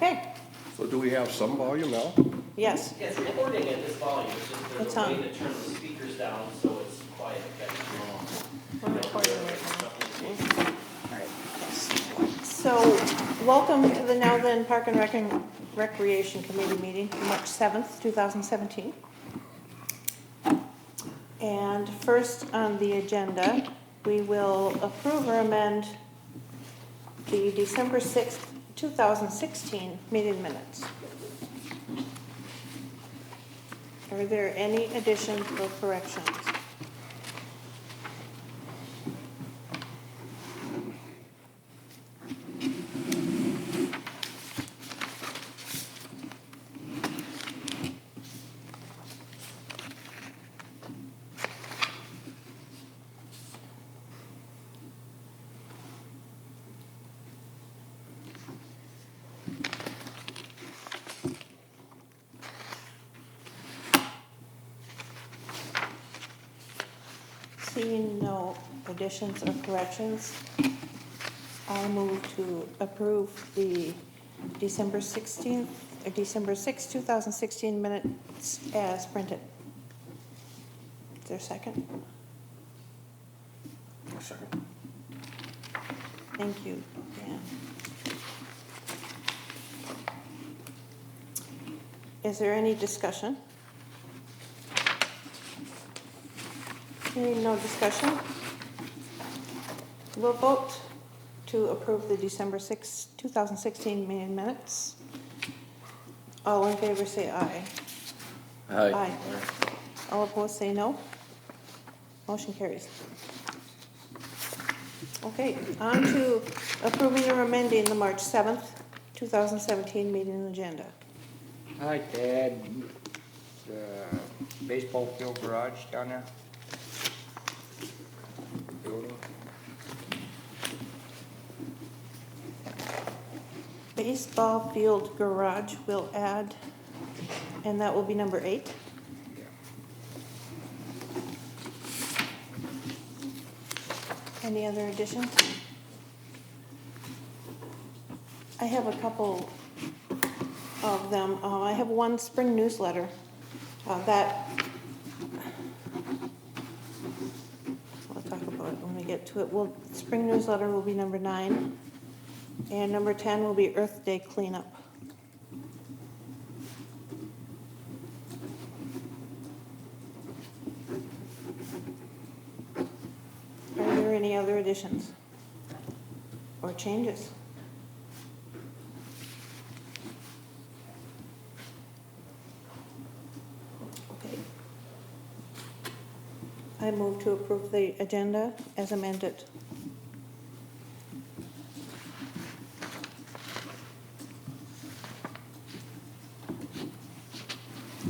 Okay, So do we have some volume now? yes, Yeah, it's recording at this volume, it's just It's there's a way on. to turn the speakers down so it's quiet. we're recording right now. All right, yes. So, welcome to the Now Then Park and Recreation Committee meeting, March 7th, 2017. And first on the agenda, we will approve or amend the December 6th, 2016 meeting minutes. Are there any additions or corrections? Seeing no additions or corrections, I'll move to approve the December 16th, or December 6th, 2016 minutes as printed. Is there a second? Second. Thank you, Dan. Is there any discussion? Hearing no discussion, we'll vote to approve the December 6, 2016 meeting minutes. All in favor say aye. Aye. All opposed say no. Motion carries. Okay, on to approving or amending the March 7th, 2017 meeting agenda. Hi, Ted. The baseball field garage down there. Building. Baseball field garage will add, and that will be number 8. Yeah. Any other additions? I have a couple of them. I have one spring newsletter that I'll talk about it when we get to it. Well, spring newsletter will be number 9, and number 10 will be Earth Day cleanup. Are there any other additions or changes? Okay. I move to approve the agenda as amended.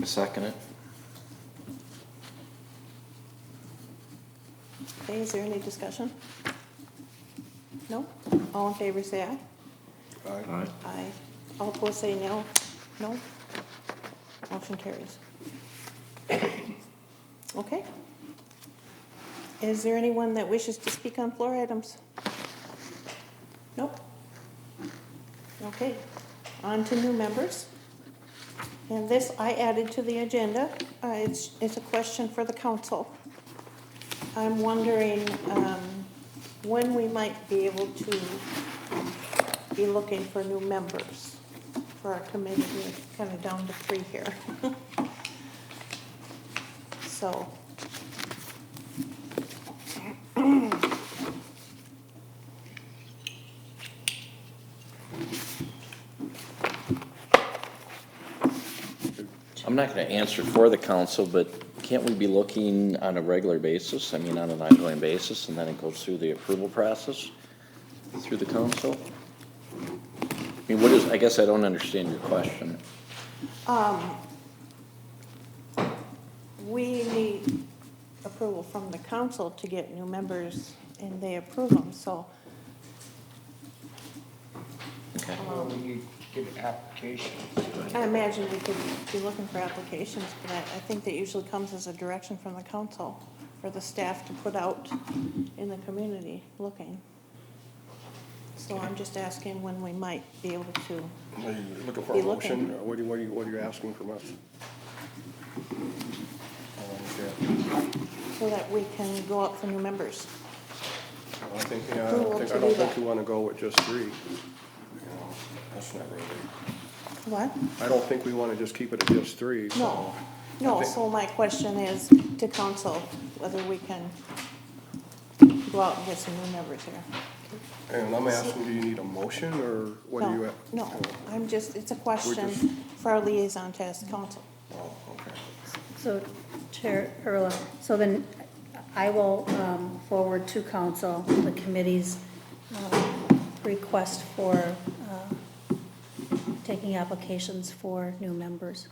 Second it. Okay, is there any discussion? No? All in favor say aye. Aye. Aye. All opposed say no. No? Motion carries. Okay. Is there anyone that wishes to speak on floor items? Nope. Okay, on to new members. And this I added to the agenda. It's a question for the council. I'm wondering when we might be able to be looking for new members for our committee. We're kind of down to 3 here. So. I'm not going to answer for the council, but can't we be looking on a regular basis? I mean, on an ongoing basis, and then it goes through the approval process through the council? I mean, I guess I don't understand your question. We need approval from the council to get new members, and they approve them, so. Okay. Well, we need to get an application. I imagine we could be looking for applications, but I think that usually comes as a direction from the council for the staff to put out in the community looking. So I'm just asking when we might be able to, Are you looking for Be a looking. motion, or what are you asking from us? I don't understand. so that we can go up for new members. I think, yeah, Approval I to don't do think that. we wanna go with just three. You know, that's not really, What? I don't think we wanna just keep it at just three, so. No, no, I think- so my question is to council, whether we can go out and get some new members here. And I'm asking, do you need a motion, or what do you? No, I'm just, it's a question just- for our liaison to ask council. Oh, okay. So Chair Earl, so then I will forward to council the committee's request for taking applications for new members.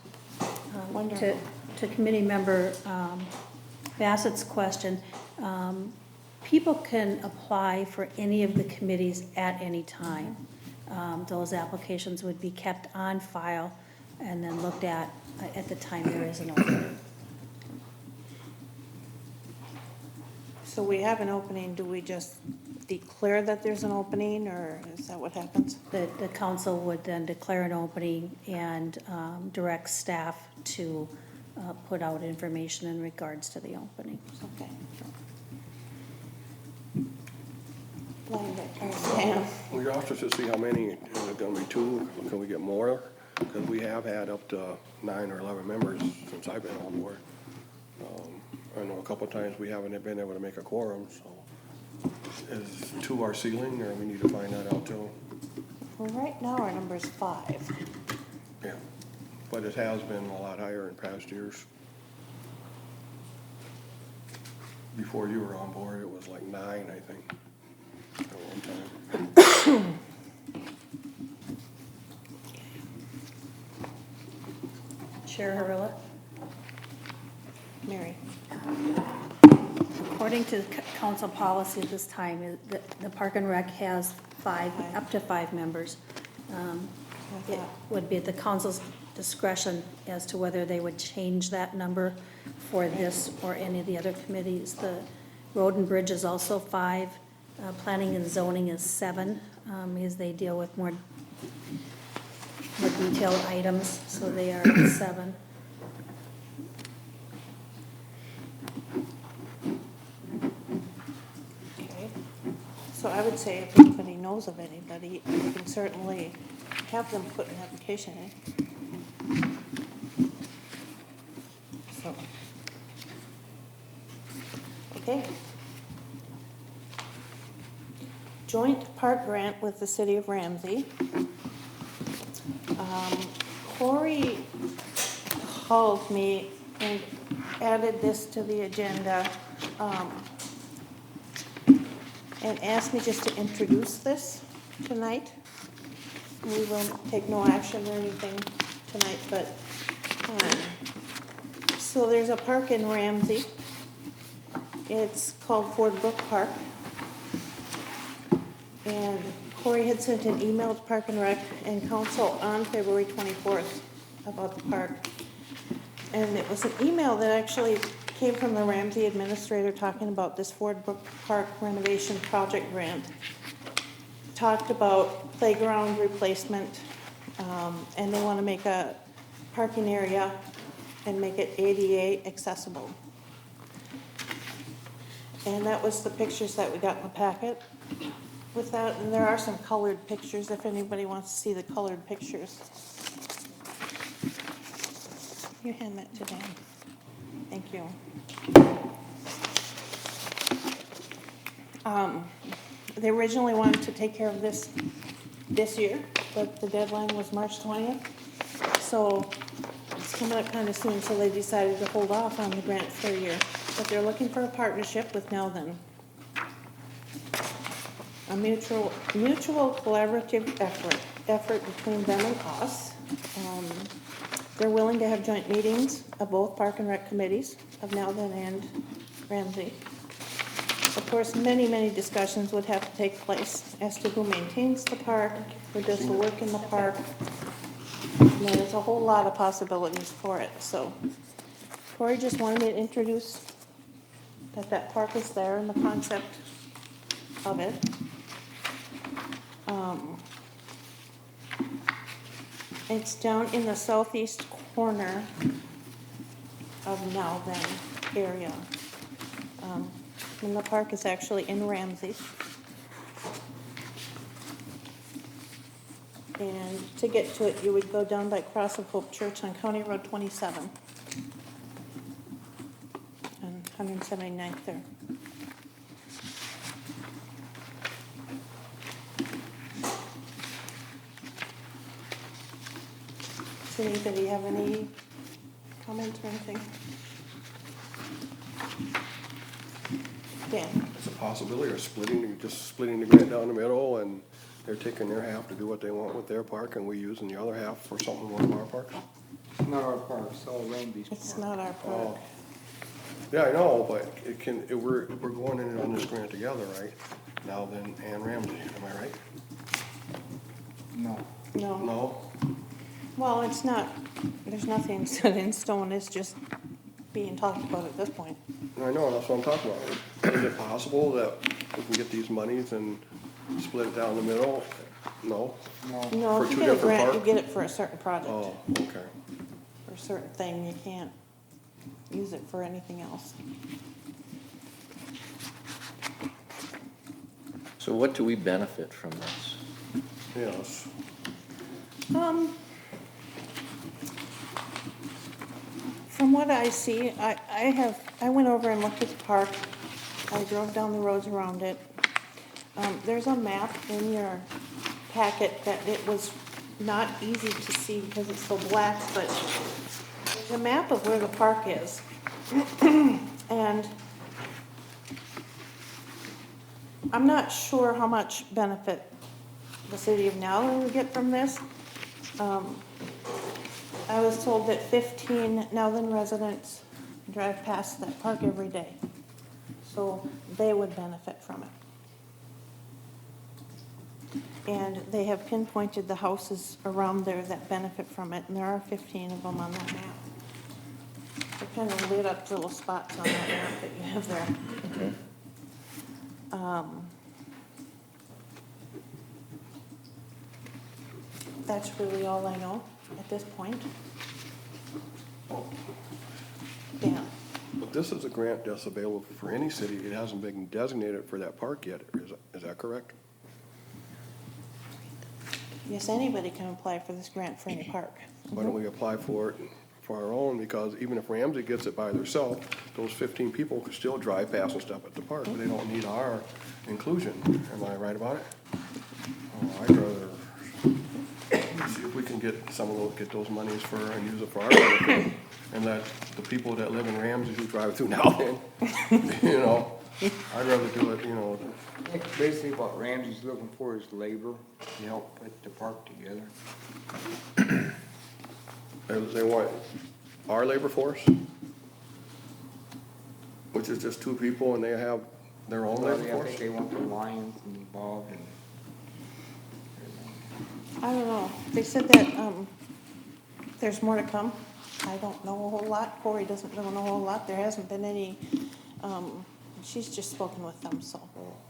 Wonderful. To committee member Bassett's question, people can apply for any of the committees at any time. Those applications would be kept on file and then looked at the time there is an opening. So we have an opening, do we just declare that there's an opening, or is that what happens? The council would then declare an opening and direct staff to put out information in regards to the opening. Okay. Linda, or Sam, We also should see how many, is it gonna be two, can we get more? Because we have had up to 9 or 11 members since I've been on board. I know a couple of times we haven't been able to make a quorum, so is 2 our ceiling, or we need to find that out too? well, right now our number's 5. Yeah, but it has been a lot higher in past years. Before you were on board, it was like 9, I think, at one time. Chair Hurla? Mary? According to council policy at this time, the Park and Rec has up to 5 members. It would be at the council's discretion as to whether they would change that number for this or any of the other committees. The Road and Bridge is also 5, Planning and Zoning is 7, because they deal with more detailed items, so they are at 7. Okay. So I would say if anybody knows of anybody, you can certainly have them put an application in. So. Okay. Joint park grant with the city of Ramsey. Corey called me and added this to the agenda, and asked me just to introduce this tonight. We will take no action or anything tonight, but, so there's a park in Ramsey. It's called Ford Brook Park. And Corey had sent an email to Park and Rec and Council on February 24th about the park. And it was an email that actually came from the Ramsey administrator talking about this Ford Brook Park renovation project grant. Talked about playground replacement, and they want to make a parking area and make it ADA accessible. And that was the pictures that we got in the packet with that, and there are some colored pictures if anybody wants to see the colored pictures. You hand that to Dan. Thank you. They originally wanted to take care of this year, but the deadline was March 20th. So it's coming up kind of soon, so they decided to hold off on the grant for a year. But they're looking for a partnership with Now Then. A mutual collaborative effort between them and us. They're willing to have joint meetings of both Park and Rec committees of Now Then and Ramsey. Of course, many discussions would have to take place as to who maintains the park, who does the work in the park. And there's a whole lot of possibilities for it, so Corey just wanted me to introduce that park is there and the concept of it. It's down in the southeast corner of Now Then area. And the park is actually in Ramsey. And to get to it, you would go down by Cross of Hope Church on County Road 27. On 179th there. Does anybody have any comments or anything? Dan? It's a possibility of just splitting the grant down the middle, and they're taking their half to do what they want with their park, and we using the other half for something in one of our parks. It's not our park, it's all Ramsey's park. It's not our park. Oh. Yeah, I know, but we're going in on this grant together, right? Now then, and Ramsey, am I right? No. No. No? Well, it's not, there's nothing set in stone, it's just being talked about at this point. I know, that's what I'm talking about. Is it possible that we can get these monies and split it down the middle? No? No. No, For if you two get a different grant, you parks? get it for a certain project, Oh, okay. for a certain thing, you can't use it for anything else. So what do we benefit from this? Yes. From what I see, I went over and looked at the park, I drove down the roads around it. There's a map in your packet that it was not easy to see because it's so black, but there's a map of where the park is. And I'm not sure how much benefit the city of Nowlan would get from this. I was told that 15 Nowlan residents drive past that park every day, so they would benefit from it. And they have pinpointed the houses around there that benefit from it, and there are 15 of them on that map. They're kind of lit up little spots on that map that you have there. Okay. That's really all I know at this point. Yeah, But this is a grant that's available for any city. It hasn't been designated for that park yet. Is that correct? yes, anybody can apply for this grant for any park. Why don't we apply for it for our own? Because even if Ramsey gets it by themselves, those 15 people could still drive past and stuff at the park, but they don't need our inclusion. Am I right about it? Oh, I'd rather see if we can get get those monies for, and use it for our benefit. And let the people that live in Ramsey who drive through now then, you know, I'd rather do it, you know. I think basically what Ramsey's looking for is labor to help put the park together. They want our labor force, which is just 2 people, and they have their own labor I force. think they want the Lions involved and I don't know, they said that, there's more to come. I don't know a whole lot, Corey doesn't know a whole lot, there hasn't been any, she's just spoken with them, so.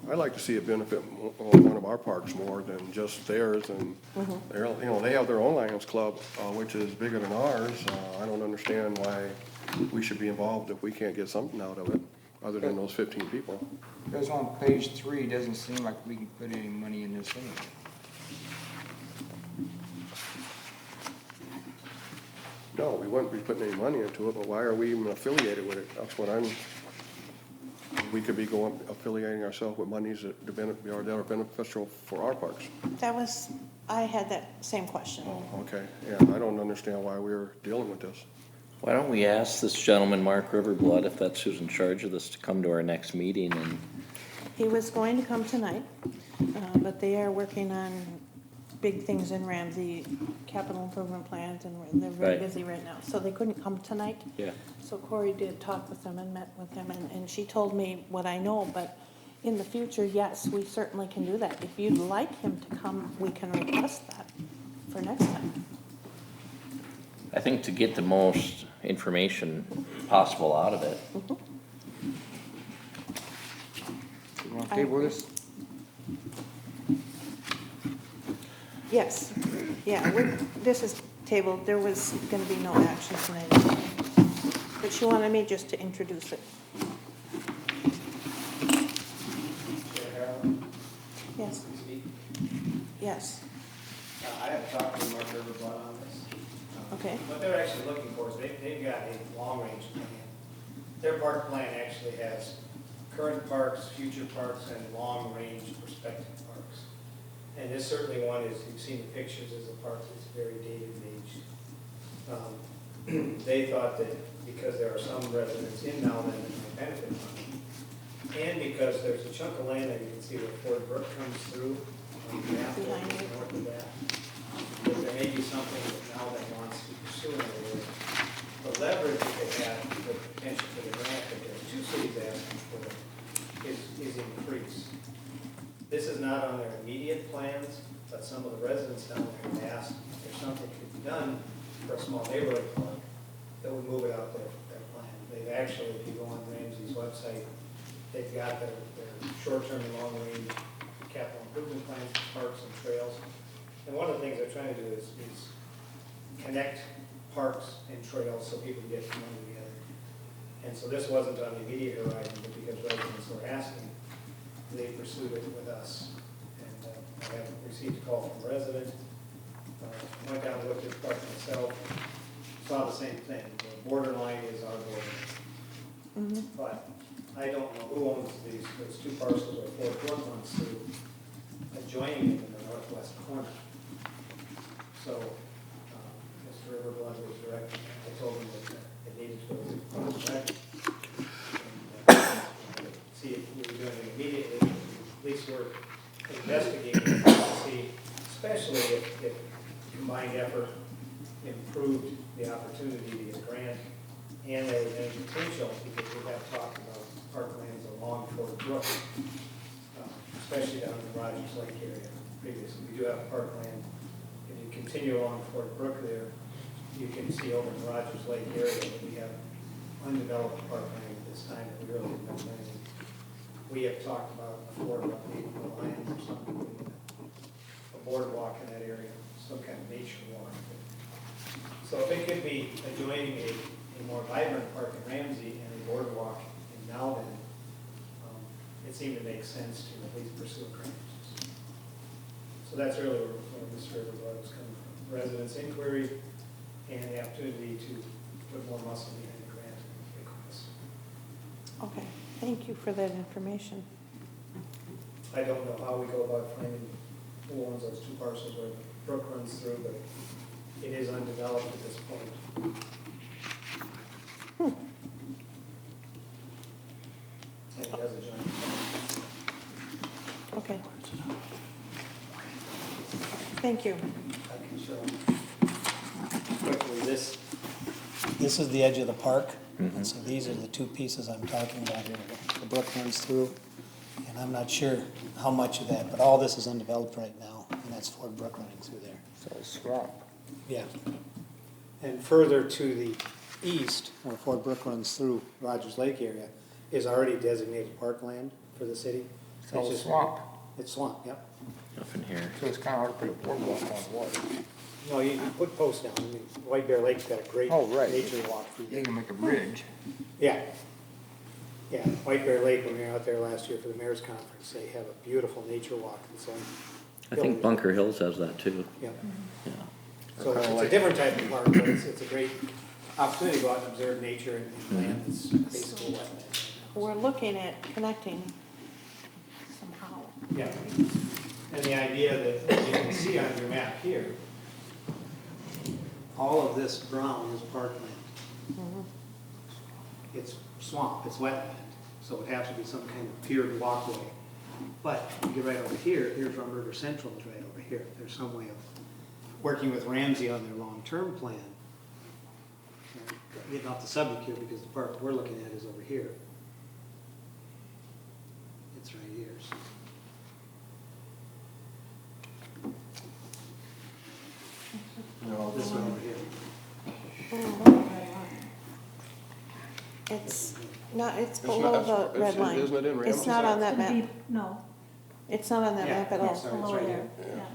I'd like to see it benefit one of our parks more than just theirs, and they're, you know, they have their own Lions Club, which is bigger than ours. I don't understand why we should be involved if we can't get something out of it, other than those 15 people. because on page 3, it doesn't seem like we can put any money in this anyway. No, we wouldn't be putting any money into it, but why are we even affiliated with it? That's what we could be affiliating ourselves with monies that are beneficial for our parks. I had that same question. Oh, okay, yeah, I don't understand why we're dealing with this. Why don't we ask this gentleman, Mark Riverblood, if that's who's in charge of this, to come to our next meeting and, He was going to come tonight, but they are working on big things in Ramsey, capital improvement plans, and they're very Right. busy right now, so they couldn't come tonight. yeah. So Corey did talk with them and met with them, and she told me what I know, but in the future, yes, we certainly can do that. If you'd like him to come, we can request that for next time. I think to get the most information possible out of it. You want to table this? Yes, yeah, this is tabled, there was gonna be no action tonight. But she wanted me just to introduce it. Chair Harrell, Yes, you speak. yes, I have talked to Mark Riverblood on this. okay. What they're actually looking for is they've got a long-range plan. Their park plan actually has current parks, future parks, and long-range prospective parks. And this certainly one is, you've seen the pictures, is a park that's very dated and aged. They thought that because there are some residents in Malden that might benefit from it, and because there's a chunk of land that you can see where Ford Brook comes through, on the map, Behind it. north of that, that there may be something that Malden wants to pursue in the area. The leverage that they have, the potential for the grant that there's two cities asking for is increased. This is not on their immediate plans, but some of the residents down there have asked if there's something that could be done for a small neighborhood park that would move it out their plan. They've actually, if you go on Ramsey's website, they've got their short-term and long-range capital improvement plans, for parks and trails. And one of the things they're trying to do is connect parks and trails so people can get from one to the other. And so this wasn't on the immediate horizon, but because residents were asking, they pursued it with us. And I have received a call from a resident, went down and looked at the park myself, saw the same thing. The borderline is our border. But I don't know who owns those two parcels or Fort Brook runs through, adjoining it in the northwest corner. So, Mr. Riverblood was directed, I told him that it needed to go to the check. See if we were doing it immediately, at least we're investigating to see, especially if combined effort improved the opportunity to get a grant, and there was any potential, because we have talked about parklands along Fort Brook, especially down in the Rogers Lake area previously. We do have parkland. If you continue along Fort Brook there, you can see over in the Rogers Lake area that we have undeveloped parkland at this time that we really have no planning. We have talked about affordable land or something, a boardwalk in that area, some kind of nature walk. So if it could be adjoining a more vibrant park in Ramsey and a boardwalk in Malden, it seemed to make sense to at least pursue a grant. So that's really where Mr. Riverblood was coming from. Residents' inquiry and the opportunity to put more muscle behind the grant request. Okay, thank you for that information. I don't know how we go about finding who owns those two parcels where the brook runs through, but it is undeveloped at this point. And it has a giant. Okay. Thank you. I can show quickly this. This is the edge of the park, and so these are the two pieces I'm talking about here. The brook runs through, and I'm not sure how much of that, but all this is undeveloped right now, and that's Fort Brook running through there. So it's swamp. Yeah. And further to the east, where Fort Brook runs through Rogers Lake area, is already designated parkland for the city. So It's it's just- swamp. It's swamp, yep. Up in here. So it's kind of hard to put a boardwalk on water. No, you can put posts down. I mean, White Bear Lake's got a great Oh, right. nature walk through You there. can make a bridge. Yeah. Yeah, White Bear Lake, when we were out there last year for the mayor's conference, they have a beautiful nature walk and so on. I think Bunker Hills has that too. Yeah, Yeah. so it's a different type of park, but it's a great opportunity to go out and observe nature and land that's basically wetland. We're looking at connecting somehow. Yeah. And the idea that you can see on your map here, All of this brown is parkland. It's swamp, it's wetland, so it would have to be some kind of tiered walkway. But you get right over here, here's Rumberger Central is right over here. There's some way of working with Ramsey on their long-term plan. Getting off the subject here because the park we're looking at is over here. It's right here. So. No, This one over here. It's not, it's It's below not- the red line. Isn't it in It's Ramsey's not on that Could be- map. No, It's not on that Yeah, map at yeah, all. sorry, it's below right there, here. yeah.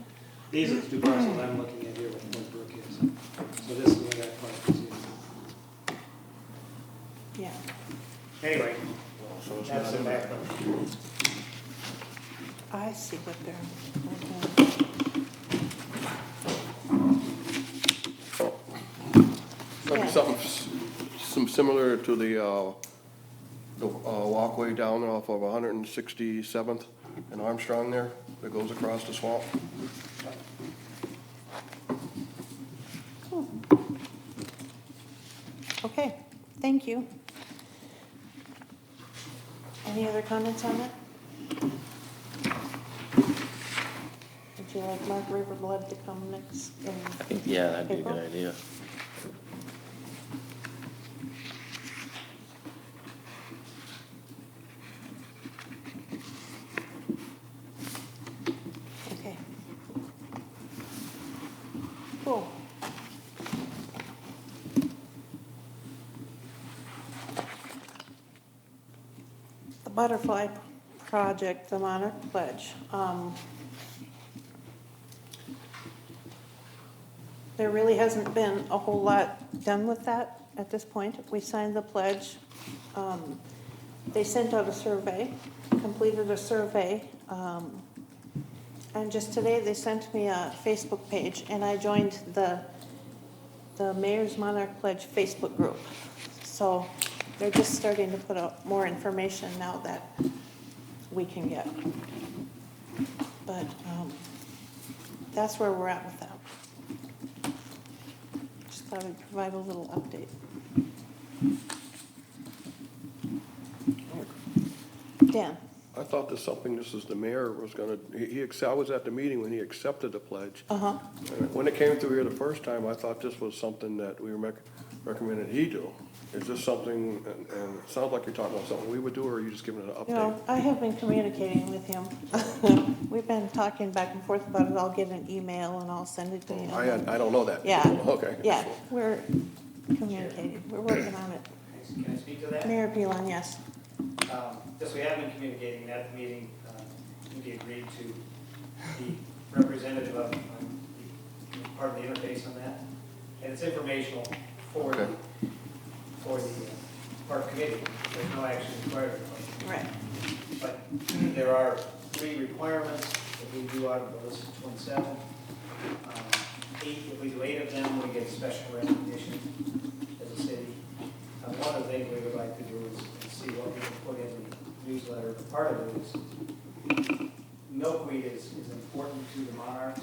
These are the two parcels I'm looking at here, what Point Brook is. So this is where that park is. Yeah. Anyway, So it's that's not the in there. background. I see what they're, Maybe Yeah. something, some similar to the walkway down off of 167th and Armstrong there, that goes across the swamp. Cool. Okay, thank you. Any other comments on that? Would you like Mark Riverblood to come next? I think, yeah, that'd be a April? good idea. Okay. Cool. The Butterfly Project, the Monarch Pledge. There really hasn't been a whole lot done with that at this point. We signed the pledge. They sent out a survey, completed a survey. And just today, they sent me a Facebook page, and I joined the Mayor's Monarch Pledge Facebook group. So they're just starting to put out more information now that we can get. But that's where we're at with that. Just thought I'd provide a little update. Dan? I thought this something, this is the mayor was gonna, I was at the meeting when he accepted the pledge. Uh-huh. And when it came through here the first time, I thought this was something that we recommended he do. Is this something, and it sounds like you're talking about something we would do, or are you just giving it an update? No, I have been communicating with him. We've been talking back and forth about it. I'll get an email and I'll send it to him. I don't know that. Yeah. Okay. Yeah, we're communicating. We're working on it. Can I speak to that? Mayor Pilon, yes. Yes, we have been communicating at the meeting. We agreed to be representative of, part of the interface on that. And it's informational for the, Okay. for the park committee. There's no action required. Right. But there are 3 requirements that we do out of the list of 27. 8, if we do 8 of them, we get special recognition as a city. One of the things we would like to do is see what we can put in the newsletter. Part of it is milkweed is important to the monarchs.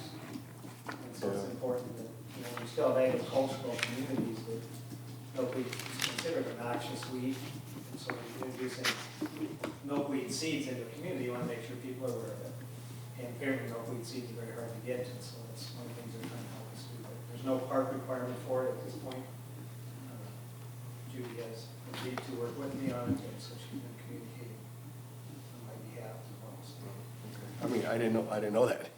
And so it's important that, we still have agricultural communities that milkweed is considered a noxious weed. And so we're introducing milkweed seeds into the community. You want to make sure people are aware of it. And apparently milkweed seeds are very hard to get, and so that's one of the things they're trying to help us do. But there's no park requirement for it at this point. Judy has agreed to work with me on it, and so she's been communicating on my behalf as well. So, I mean, I didn't know that.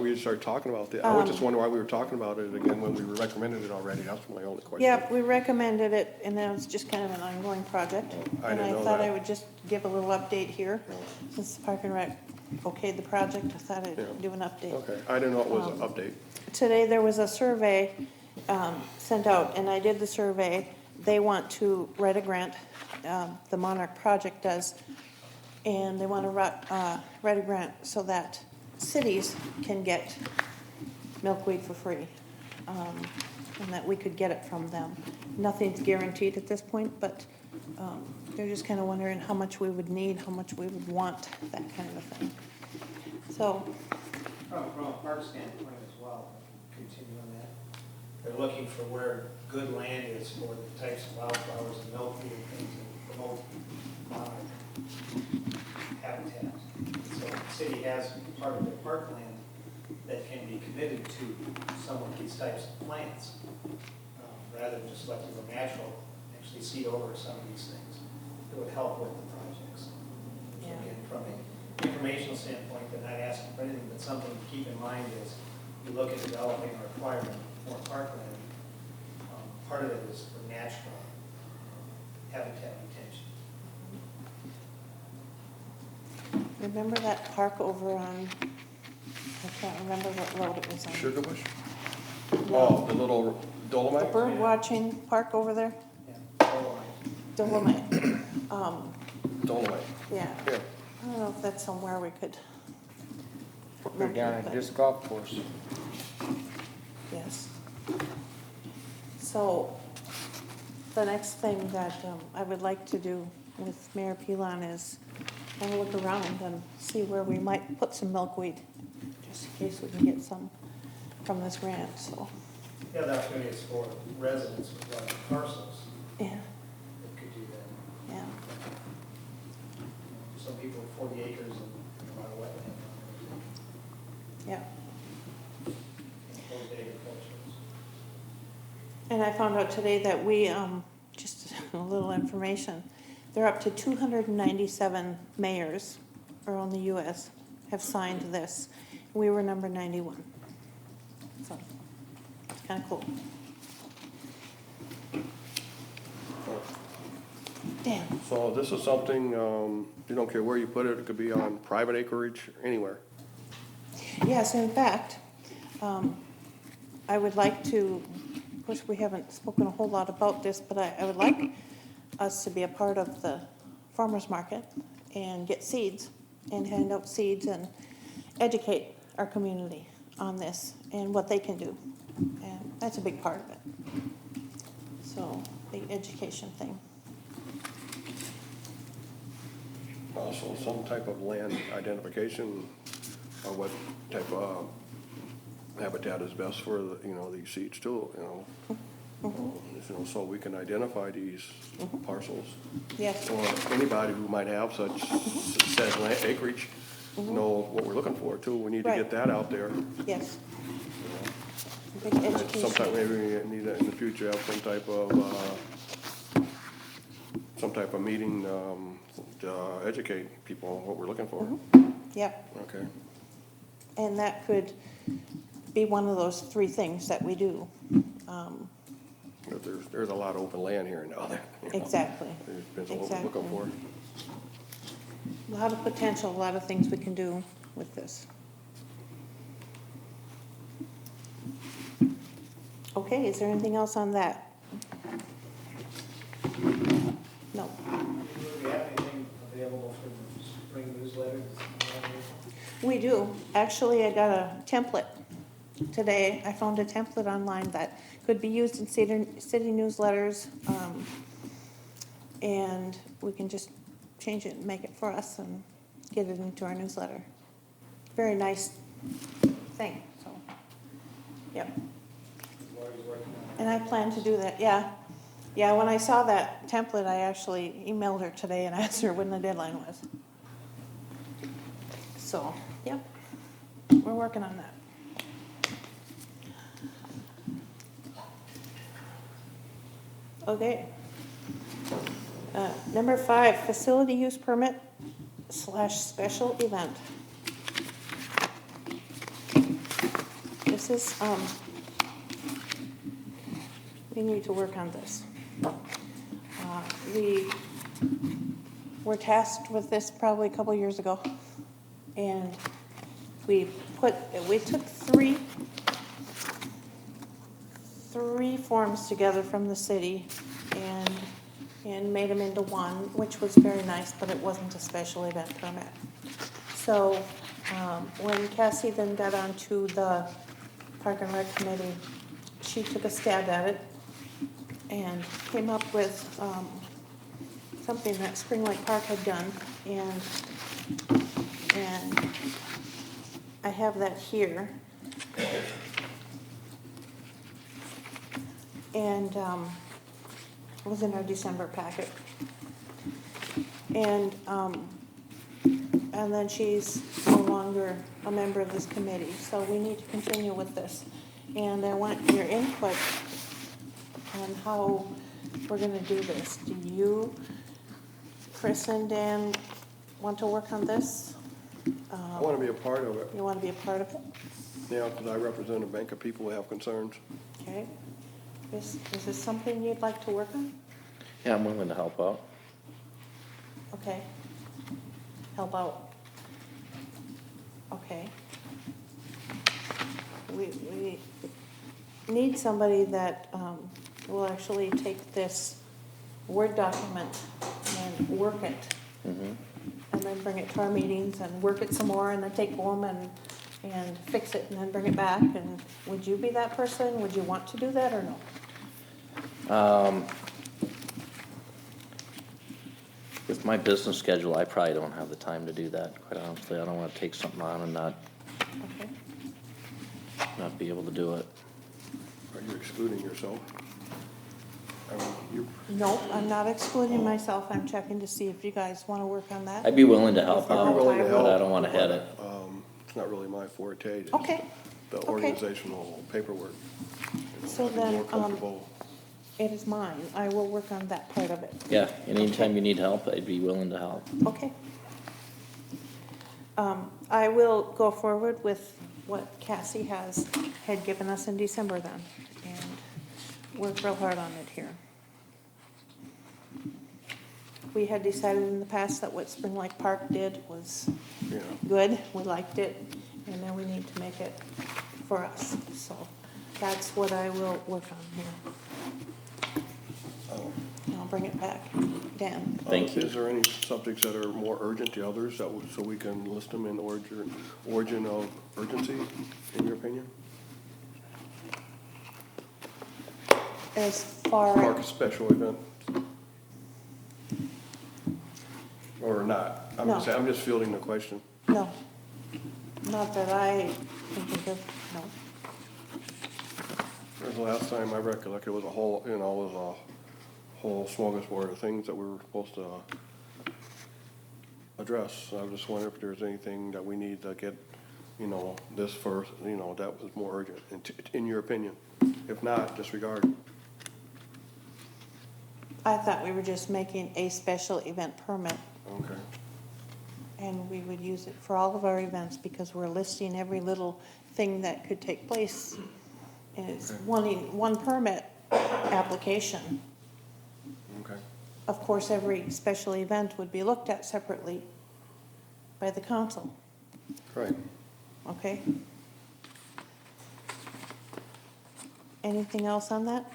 We started talking about it. I was just wondering why we were talking about it again when we recommended it already. That's my only question. Yeah, we recommended it, and then it's just kind of an ongoing project. I And didn't know I thought that. I would just give a little update here. Since the Park and Rec okayed the project, I thought Yeah. I'd do an update. Okay, I didn't know it was an update. Today, there was a survey sent out, and I did the survey. They want to write a grant, the Monarch Project does, and they want to write a grant so that cities can get milkweed for free, and that we could get it from them. Nothing's guaranteed at this point, but they're just kind of wondering how much we would need, how much we would want, that kind of a thing. So, from a park standpoint as well, continue on that. They're looking for where good land is for the types of wildflowers and milkweed and things that promote monarch habitat. So the city has part of their parkland that can be committed to some of these types of plants, rather than just let them go natural, actually seed over some of these things. It would help with the projects. So Yeah. again, from an informational standpoint, they're not asking for anything, but something to keep in mind is you look at developing or acquiring more parkland, part of it is for natural habitat retention. remember that park over on, I can't remember what road it was on. Sugar Bush? Oh, the little The Dolomite? bird watching park over there, Yeah, all right. Dolomite. Dolomite, Yeah, yeah. I don't know if that's somewhere we could, Put down at this golf course. yes. So, the next thing that I would like to do with Mayor Pilon is have a look around and see where we might put some milkweed, just in case we can get some from this grant, so, The other opportunity is for residents with large parcels yeah, that could do that. yeah. Some people with 40 acres and a lot of wetland. Yeah, Closed agriculture. and I found out today that we, just a little information, they're up to 297 mayors around the US have signed this. We were number 91. So, it's kind of cool. Dan? So this is something, you don't care where you put it, it could be on private acreage, anywhere. Yes, in fact, I would like to, of course, we haven't spoken a whole lot about this, but I would like us to be a part of the farmer's market and get seeds and hand out seeds and educate our community on this and what they can do. And that's a big part of it. So, the education thing. Also, some type of land identification, or what type of habitat is best for, these seeds too, so we can identify these parcels. Yes, Or anybody who might have such said land acreage, know what we're looking for too. We need to Right. get that out there. yes. Big And education. sometime maybe we need to, in the future, have some type of meeting, to educate people on what we're looking for. Yep. Okay. And that could be one of those three things that we do. But there's a lot of open land here now. Exactly. It depends on what we're looking for. A lot of potential, a lot of things we can do with this. Okay, is there anything else on that? No. Do we have anything available for the spring newsletter? We do. Actually, I got a template today. I found a template online that could be used in city newsletters. And we can just change it and make it for us and get it into our newsletter. Very nice thing, so, yep. Lori's working on it. And I plan to do that, yeah. Yeah, when I saw that template, I actually emailed her today and asked her when the deadline was. So, yep, we're working on that. Okay. Number 5, facility use permit / special event. This is, we need to work on this. We were tasked with this probably a couple years ago, and we took three forms together from the city and made them into one, which was very nice, but it wasn't a special event permit. So when Cassie then got onto the Park and Rec Committee, she took a stab at it and came up with something that Spring Lake Park had done, and I have that here. And it was in our December packet. And then she's no longer a member of this committee, so we need to continue with this. And I want your input on how we're gonna do this. Do you, Chris and Dan, want to work on this? I want to be a part of it, You wanna be a part of it? because I represent a bank of people who have concerns. Okay. Is this something you'd like to work on? Yeah, I'm willing to help out. Okay. Help out. Okay. we need somebody that will actually take this Word document and work it. And then bring it to our meetings and work it some more and then take home and fix it and then bring it back. And would you be that person? Would you want to do that or no? With my business schedule, I probably don't have the time to do that, quite honestly. I don't wanna take something on and Okay. not be able to do it. Are you excluding yourself? I mean, you, Nope, I'm not excluding myself. I'm checking to see if you guys want to work on that. I'd be willing to help I'd be out, willing to but help. I don't wanna head it. It's not really my forte. It's Okay, the okay. organizational paperwork. So I'd be then, more comfortable. it is mine. I will work on that part of it. Yeah, anytime you need help, I'd be willing to help. Okay. I will go forward with what Cassie had given us in December then, and work real hard on it here. We had decided in the past that what Spring Lake Park did was Yeah. good, we liked it, and then we need to make it for us. So that's what I will work on here. And I'll bring it back. Dan? Thank you. Is there any subjects that are more urgent to others that, so we can list them in origin of urgency, in your opinion? As far, Park special event? Or not? I'm No. just fielding the question. no, not that I can think of, no. The last time I recollect, it was a whole, it was a whole smorgasbord of things that we were supposed to address. I was just wondering if there's anything that we need to get, this first, that was more urgent, in your opinion. If not, disregard. I thought we were just making a special event permit, Okay. and we would use it for all of our events because we're listing every little thing that could take place. And it's one permit application. Okay. Of course, every special event would be looked at separately by the council, Right. okay? Anything else on that?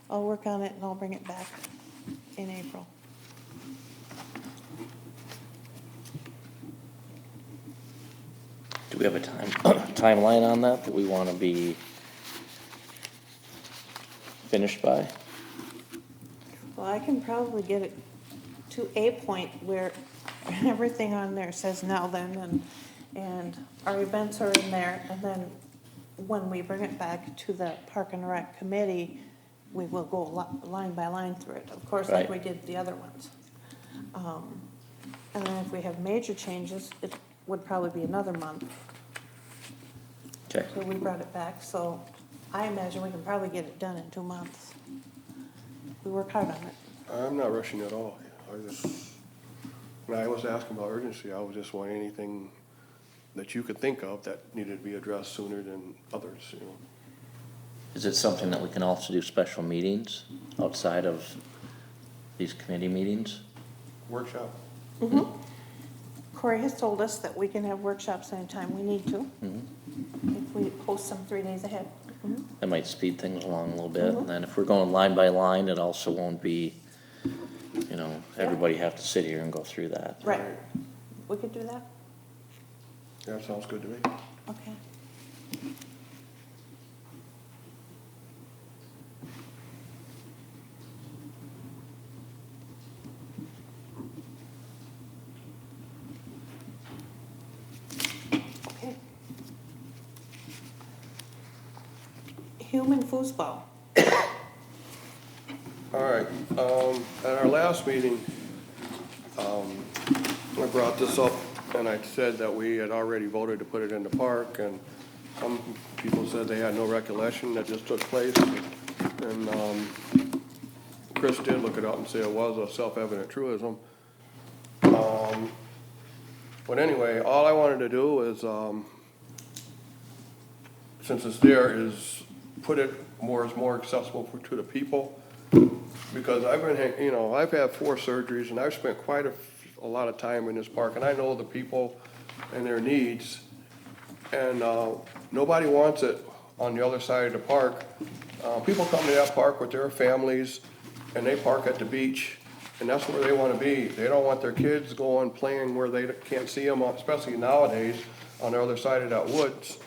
I'll work on it and I'll bring it back in April. Do we have a timeline on that we wanna be finished by? Well, I can probably get it to a point where everything on there says now then, and our events are in there, and then when we bring it back to the Park and Rec Committee, we will go line by line through it, of course, like we Right. did the other ones. And then if we have major changes, it would probably be another month Okay, till we brought it back, so I imagine we can probably get it done in 2 months. We work hard on it. I'm not rushing at all. When I was asking about urgency, I was just wanting anything that you could think of that needed to be addressed sooner than others, is it something that we can also do special meetings outside of these committee meetings? Workshop. Corey has told us that we can have workshops anytime we need to, if we post them 3 days ahead. That might speed things along a little bit, and then if we're going line by line, it also won't be, everybody have to sit here and go through that. Right, we could do that, That sounds good to me. okay. Okay. Human foosball. All right, at our last meeting, I brought this up and I said that we had already voted to put it in the park, and some people said they had no recollection that this took place. And, Chris did look it up and say it was a self-evident truism. But anyway, all I wanted to do is, since it's there, is put it more accessible to the people. Because I've been, I've had 4 surgeries and I've spent quite a lot of time in this park, and I know the people and their needs. and, nobody wants it on the other side of the park. People come to that park with their families, and they park at the beach, and that's where they wanna be. They don't want their kids going, playing where they can't see them, especially nowadays, on the other side of that woods,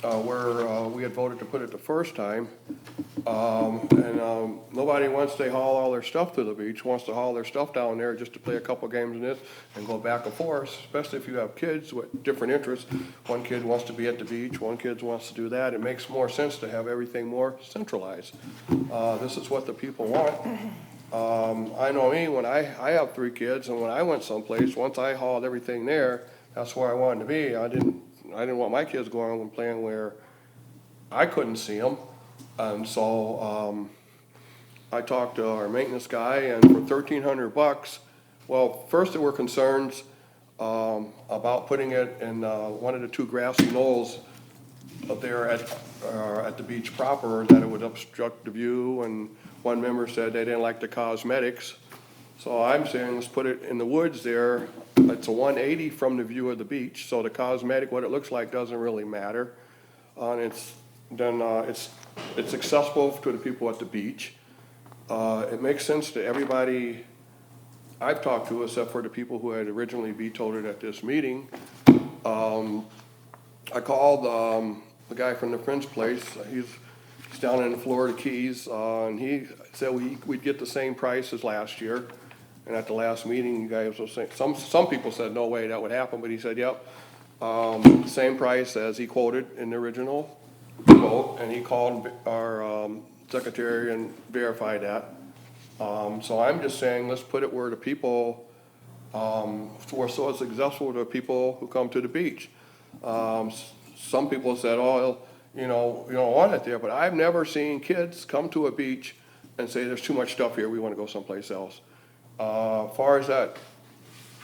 where, we had voted to put it the first time. Nobody, once they haul all their stuff to the beach, wants to haul their stuff down there just to play a couple games in this and go back and forth, especially if you have kids with different interests. One kid wants to be at the beach, one kid wants to do that. It makes more sense to have everything more centralized. This is what the people want. I know me, when I have 3 kids, and when I went someplace, once I hauled everything there, that's where I wanted to be. I didn't want my kids going and playing where I couldn't see them. And so, I talked to our maintenance guy, and for $1,300, well, first there were concerns, about putting it in, one of the 2 grassy knolls up there at the beach proper, that it would obstruct the view, and one member said they didn't like the cosmetics. So I'm saying, let's put it in the woods there. It's a 180 from the view of the beach, so the cosmetic, what it looks like, doesn't really matter. And it's accessible to the people at the beach. It makes sense to everybody I've talked to, except for the people who had originally vetoed it at this meeting. I called the guy from the French place. He's down in the Florida Keys, and he said we'd get the same price as last year. And at the last meeting, you guys were saying, some people said no way that would happen, but he said, yep, same price as he quoted in the original quote, and he called our secretary and verified that. So I'm just saying, let's put it where the people, so it's accessible to the people who come to the beach. Some people said, oh, you know, we don't want it there, but I've never seen kids come to a beach and say, there's too much stuff here, we wanna go someplace else. Far as that,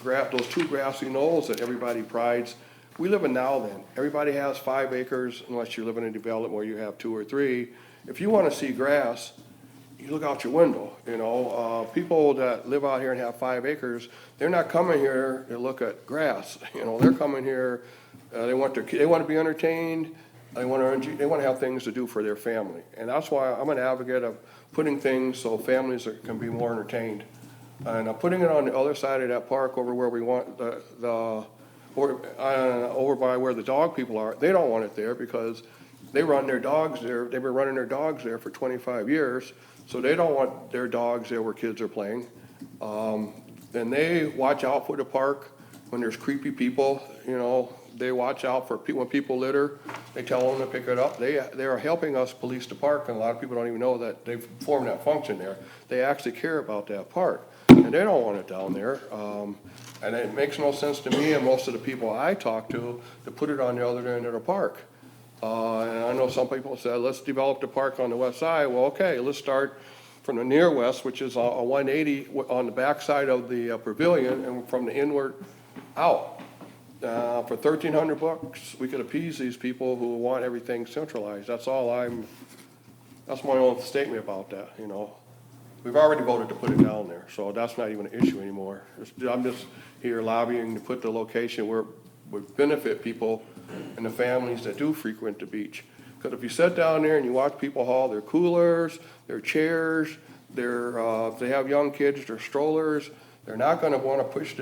those 2 grassy knolls that everybody prides, we live in now then. Everybody has 5 acres, unless you live in a development where you have 2 or 3. If you wanna see grass, you look out your window, you know. People that live out here and have 5 acres, they're not coming here to look at grass, you know. They're coming here, they want to be entertained, they wanna have things to do for their family. And that's why I'm an advocate of putting things so families can be more entertained. And putting it on the other side of that park over where we want over by where the dog people are, they don't want it there because they run their dogs there. They've been running their dogs there for 25 years, so they don't want their dogs there where kids are playing. And they watch out for the park when there's creepy people, you know, they watch out for when people litter, they tell them to pick it up. They are helping us police the park, and a lot of people don't even know that they've formed that function there. They actually care about that park, and they don't want it down there. And it makes no sense to me and most of the people I talk to put it on the other end of the park. And I know some people said, let's develop the park on the west side. Well, okay, let's start from the near west, which is a 180 on the back side of the pavilion, and from the inward out. For $1,300, we could appease these people who want everything centralized. That's my own statement about that, you know. We've already voted to put it down there, so that's not even an issue anymore. I'm just here lobbying to put the location where it would benefit people and the families that do frequent the beach. Because if you sit down there and you watch people haul their coolers, their chairs, if they have young kids, their strollers, they're not gonna wanna push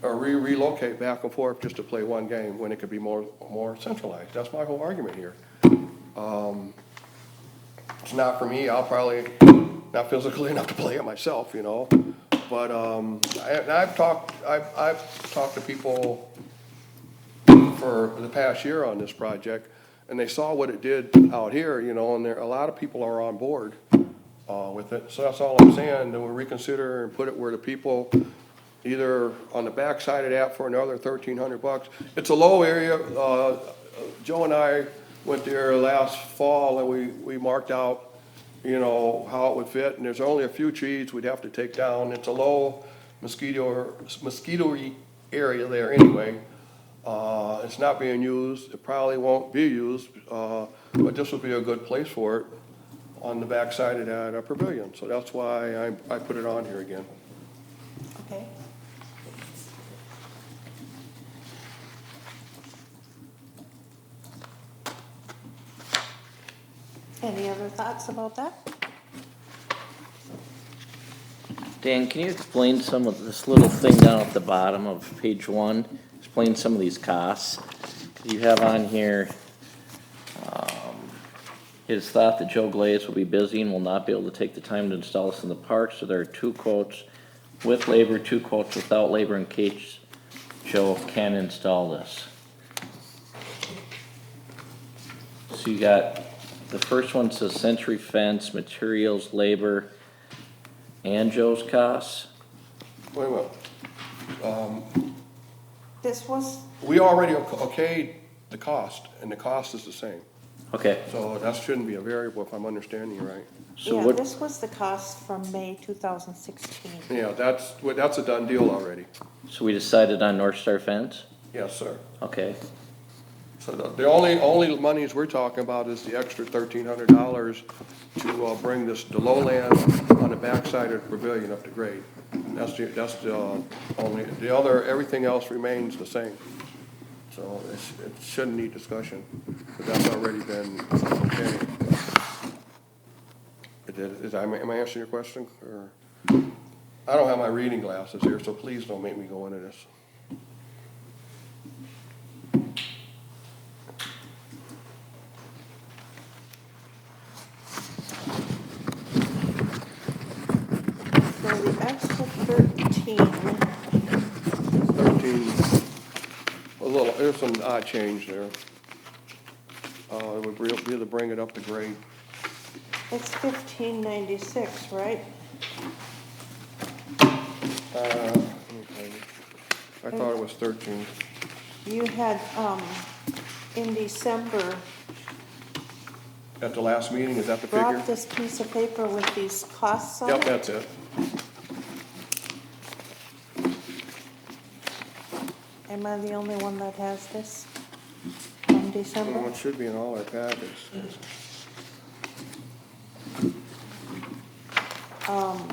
or relocate back and forth just to play one game when it could be more centralized. That's my whole argument here. It's not for me. I'll probably not physically enough to play it myself, you know. But I've talked to people for the past year on this project, and they saw what it did out here, you know, and a lot of people are on board with it. So that's all I'm saying. Then we'll reconsider and put it where the people, either on the back side of that for another $1,300. It's a low area. Joe and I went there last fall, and we marked out, you know, how it would fit, and there's only a few trees we'd have to take down. It's a low mosquito area there anyway. It's not being used. It probably won't be used, but this would be a good place for it on the back side of that pavilion. So that's why I put it on here again. Okay. Any other thoughts about that? Dan, can you explain some of this little thing down at the bottom of page 1? Explain some of these costs. You have on here, it is thought that Joe Glaze will be busy and will not be able to take the time to install this in the park, so there are 2 quotes with labor, 2 quotes without labor in case Joe can install this. So you got, the first one says Century Fence, materials, labor, and Joe's costs. Wait a minute. This was, We already okayed the cost, and the cost is the same. Okay, So that shouldn't be a variable if I'm understanding you right. so yeah, what, this was the cost from May 2016. Yeah, that's a done deal already. so we decided on North Star Fence? Yes, sir. Okay, So the only monies we're talking about is the extra $1,300 to bring the lowland on the backside of the pavilion up to grade. That's the only, the other, everything else remains the same. So it shouldn't need discussion, but that's already been okay. Am I answering your question, or? I don't have my reading glasses here, so please don't make me go into this. So the extra 13, 13, there's some odd change there. It would be able to bring it up to grade. it's 1596, right? Let me find it. I thought it was 13. You had, in December, At the last meeting, is that the figure? brought this piece of paper with these costs on Yep, it. that's it. Am I the only one that has this from December? It should be in all our packets. It's from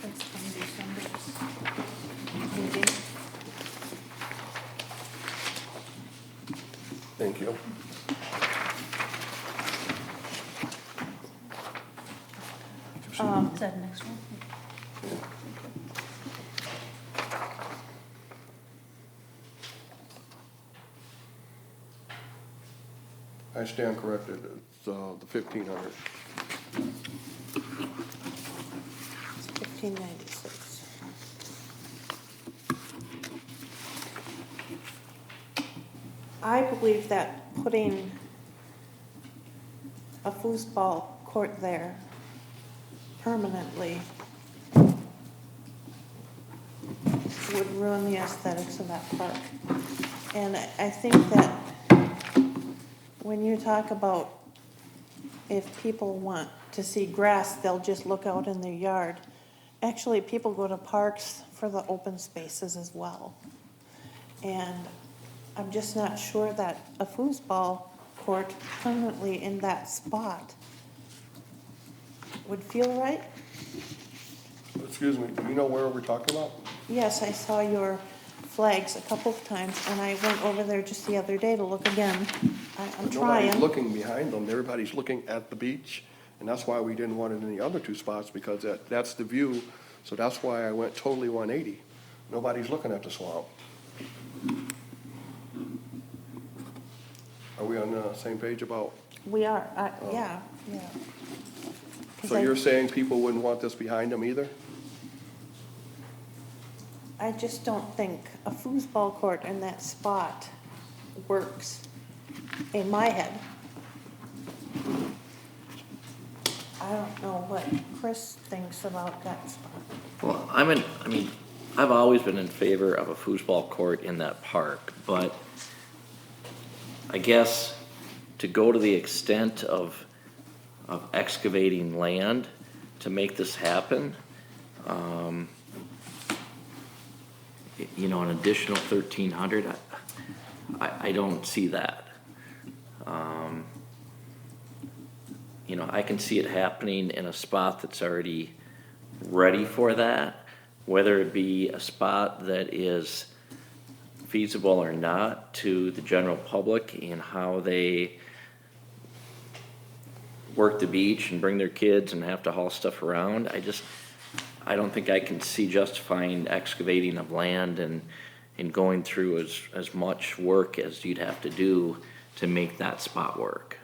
December's meeting. Thank you. Is that the next one? I stand corrected. It's the 1,500. It's 1596. I believe that putting a foosball court there permanently would ruin the aesthetics of that park. And I think that when you talk about if people want to see grass, they'll just look out in their yard. Actually, people go to parks for the open spaces as well. And I'm just not sure that a foosball court permanently in that spot would feel right. Excuse me, do you know where we're talking about? Yes, I saw your flags a couple of times, and I went over there just the other day to look again. I'm Nobody's trying. looking behind them. Everybody's looking at the beach. And that's why we didn't want it in the other 2 spots, because that's the view. So that's why I went totally 180. Nobody's looking at the swamp. Are we on the same page about? We are, yeah, yeah. 'Cause So you're saying people wouldn't want this behind them either? I just don't think a foosball court in that spot works in my head. I don't know what Chris thinks about that spot. well, I've always been in favor of a foosball court in that park, but I guess to go to the extent of excavating land to make this happen, an additional 1,300, I don't see that. I can see it happening in a spot that's already ready for that, whether it be a spot that is feasible or not to the general public and how they work the beach and bring their kids and have to haul stuff around. I don't think I can see justifying excavating of land and going through as much work as you'd have to do to make that spot work.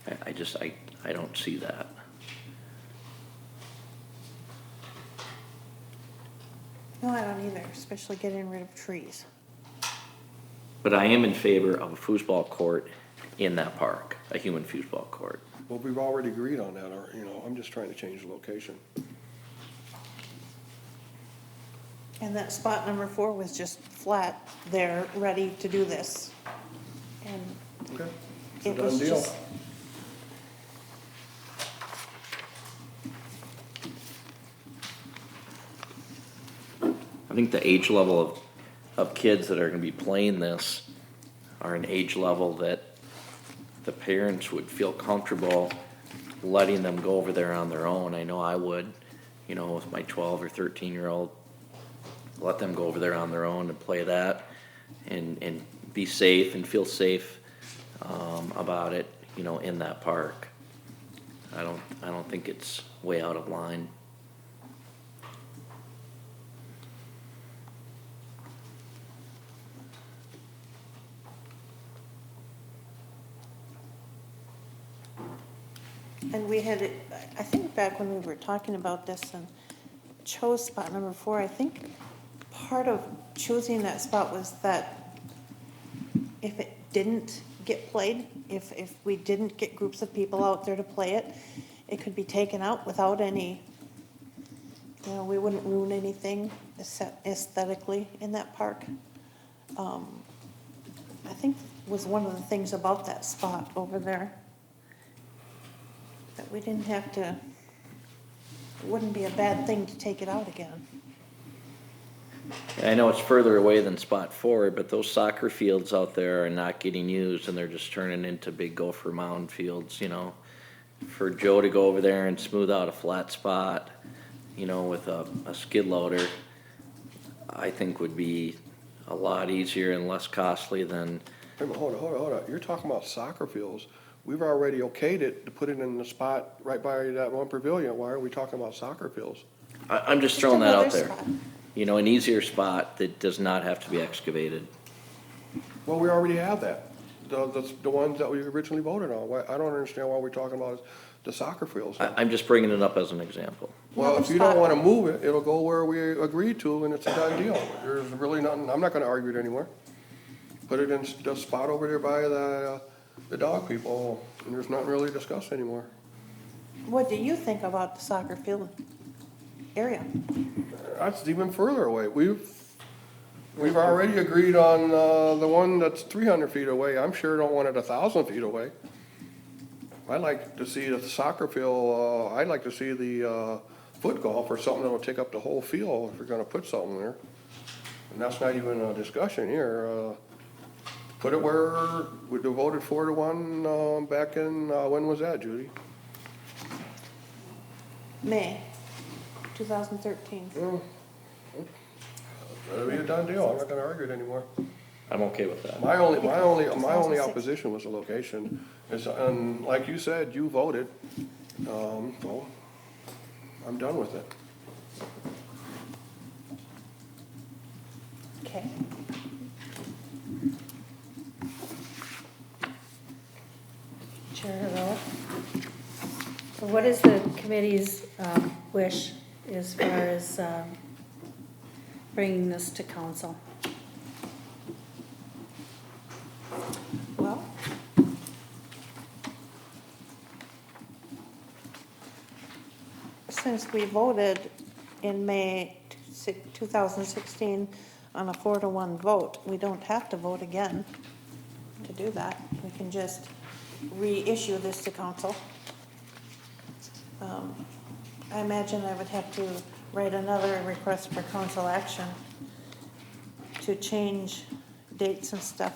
I don't see that. No, I don't either, especially getting rid of trees. But I am in favor of a foosball court in that park, a human foosball court. Well, we've already agreed on that, or, I'm just trying to change the location. And that spot number 4 was just flat there, ready to do this. And Okay. It's a it was done deal. just, I think the age level of kids that are gonna be playing this are an age level that the parents would feel comfortable letting them go over there on their own. I know I would, with my 12 or 13-year-old, let them go over there on their own and play that and be safe and feel safe, about it, in that park. I don't think it's way out of line. and we had, I think back when we were talking about this and chose spot number 4, I think part of choosing that spot was that if it didn't get played, if we didn't get groups of people out there to play it, it could be taken out without any, we wouldn't ruin anything aesthetically in that park. I think was one of the things about that spot over there, that we didn't have to, it wouldn't be a bad thing to take it out again. I know it's further away than spot 4, but those soccer fields out there are not getting used and they're just turning into big gopher mound fields, For Joe to go over there and smooth out a flat spot, with a skid loader, I think would be a lot easier and less costly than, Wait a minute, hold on. You're talking about soccer fields. We've already okayed it to put it in the spot right by that one pavilion. Why are we talking about soccer fields? I'm just Just throwing that out another there. spot. An easier spot that does not have to be excavated. Well, we already have that. The ones that we originally voted on. I don't understand why we're talking about the soccer fields. I'm just bringing it up as an example. Well, if Another you don't spot. wanna move it, it'll go where we agreed to and it's a done deal. There's really nothing, I'm not gonna argue it anymore. Put it in the spot over there by the dog people, and there's nothing really discussed anymore. What do you think about the soccer field area? That's even further away. We've already agreed on, the one that's 300 feet away. I'm sure don't want it 1,000 feet away. I'd like to see the soccer field, I'd like to see the, foot golf or something that'll take up the whole field if you're gonna put something there. And that's not even a discussion here. Put it where we voted 4-1, back in, when was that, Judy? May 2013. That'll be a done deal. I'm not gonna argue it anymore. I'm okay with that. My only 2006. opposition was the location. And like you said, you voted, so I'm done with it. Okay. Chair Rowett? So what is the committee's wish as far as bringing this to council? Well, since we voted in May 2016 on a 4-1 vote, we don't have to vote again to do that. We can just reissue this to council. I imagine I would have to write another request for council action to change dates and stuff.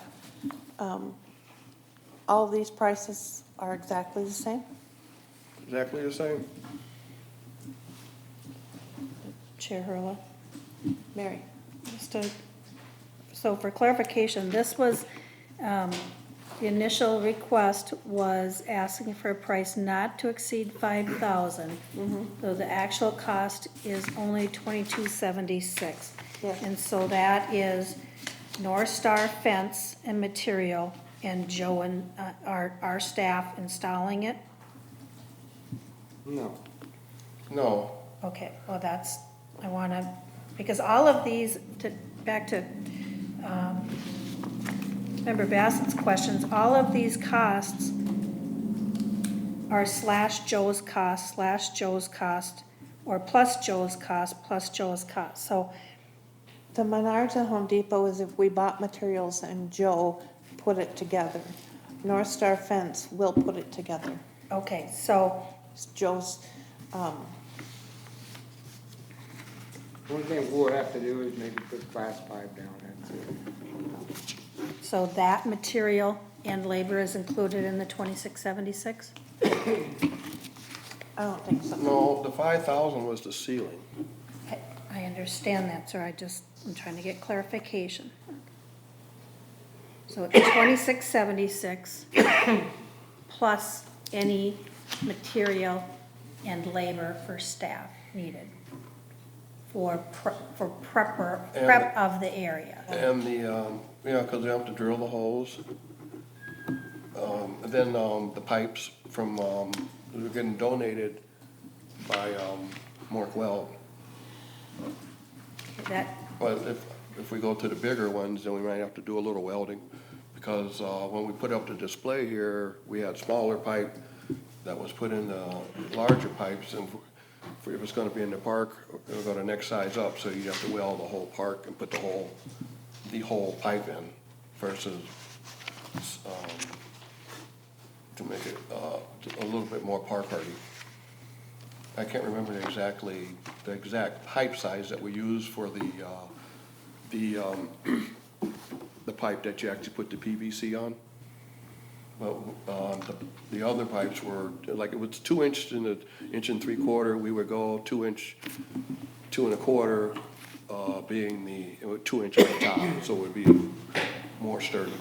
All these prices are exactly the same? Exactly the same. Chair Hurla. Mary? So for clarification, this was, the initial request was asking for a price not to exceed 5,000. So the actual cost is only 2276. Yes. And so that is North Star fence and material, and Joe and our staff installing it? No. No, Okay, well, I wanna, because all of these, back to, Member Bassett's questions, all of these costs are slash Joe's cost, or plus Joe's cost. So, The Menards and Home Depot is if we bought materials and Joe put it together. North Star Fence will put it together. okay, so, It's Joe's, One thing we'll have to do is maybe put class 5 down, that's it. so that material and labor is included in the 2676? I don't think so. no, the 5,000 was the ceiling. I understand that, sir, I'm trying to get clarification. So it's 2676 plus any material and labor for staff needed for prep of the area. And because they have to drill the holes. And then the pipes from, they're getting donated by Mark Weld. That, But if we go to the bigger ones, then we might have to do a little welding, because when we put up the display here, we had smaller pipe that was put in the larger pipes, and if it's gonna be in the park, we're gonna next size up, so you have to weld the whole park and put the whole pipe in versus to make it a little bit more park hardy. I can't remember the exact pipe size that we use for the pipe that you actually put the PVC on. But the other pipes were, like, it was 2 inches and 1.75 inches. We would go 2 inch, 2 1/4, being it was 2 inches at the top, so it would be more sturdy.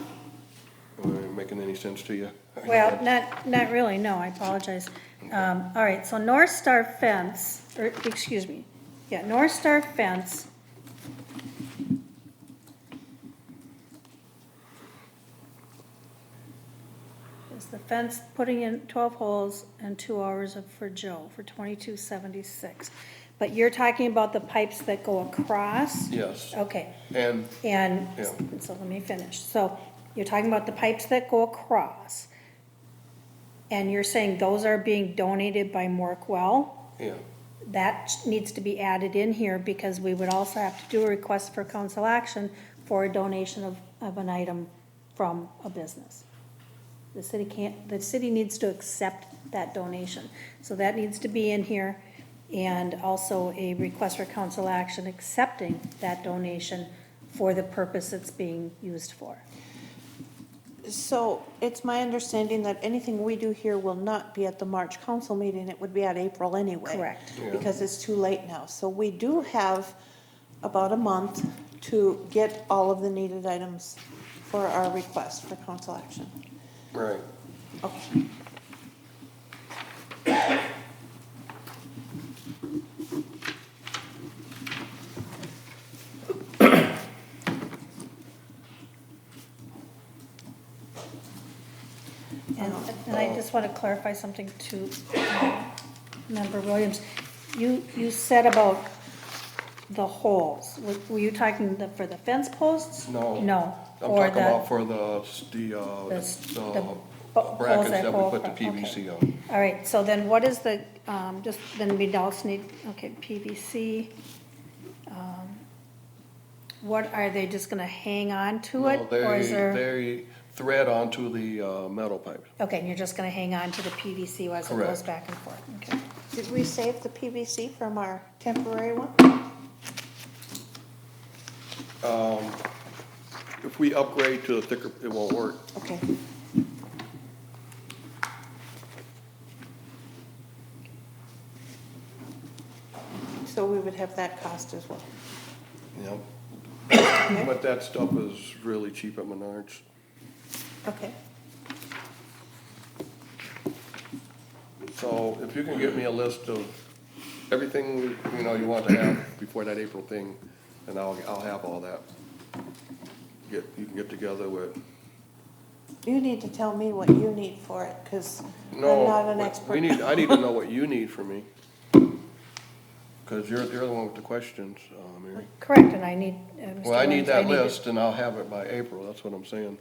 Am I making any sense to you? well, not really, no, I apologize. All right, so North Star Fence, North Star Fence is the fence putting in 12 holes and 2 hours for Joe for 2276. But you're talking about the pipes that go across? Yes, Okay, and, and, Yeah. so let me finish. So you're talking about the pipes that go across, and you're saying those are being donated by Morkwell? yeah, That needs to be added in here, because we would also have to do a request for council action for a donation of an item from a business. The city needs to accept that donation. So that needs to be in here, and also a request for council action accepting that donation for the purpose it's being used for. So it's my understanding that anything we do here will not be at the March council meeting. It would be at April anyway. Correct. Yeah. Because it's too late now. So we do have about a month to get all of the needed items for our request for council action. right. Okay. And I just want to clarify something to Member Williams. You said about the holes. Were you talking for the fence posts? No. No. I'm or talking the- about for the brackets that we put the PVC on. All right, so then what is the, then we also need, okay, PVC. What, are they just gonna hang on to it? No, Or is there? they thread onto the metal pipe. Okay, and you're just gonna hang on to the PVC as it goes Correct. back and forth, okay? Did we save the PVC from our temporary one? If we upgrade to the thicker, it won't work. Okay. So we would have that cost as well. Yep. Okay. But that stuff is really cheap at Menards. Okay. So if you can get me a list of everything, you know, you want to have before that April thing, and I'll have all that. You can get together with, You need to tell me what you need for it, because I'm no, not an expert. I need to know what you need from me. Cause you're the one with the questions, Mary. Correct, and I need. Mr. Well, I need Williams, that to- list and I'll have it by April, that's what I'm saying.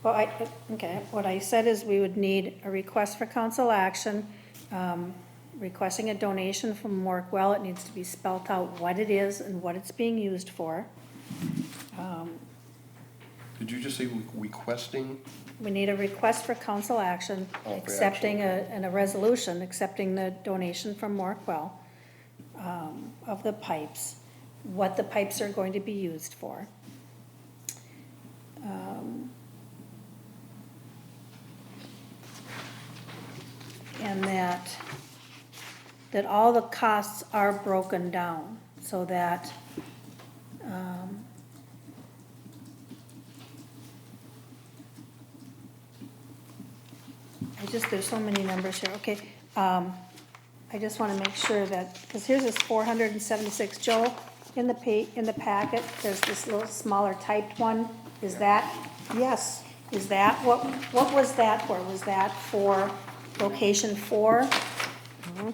Well, okay, what I said is we would need a request for council action, requesting a donation from Morkwell. It needs to be spelled out what it is and what it's being used for. Did you just say requesting? We need a request for council action, Oh, for accepting and a resolution, accepting the donation from Morkwell of the pipes, what the pipes are going to be used for. And that all the costs are broken down, so that, there's so many numbers here, okay. I just wanna make sure that, because here's this 476, Joe, in the packet, there's this little smaller typed one, is that, Yes, is that, what was that for? Was that for location 4? Yeah,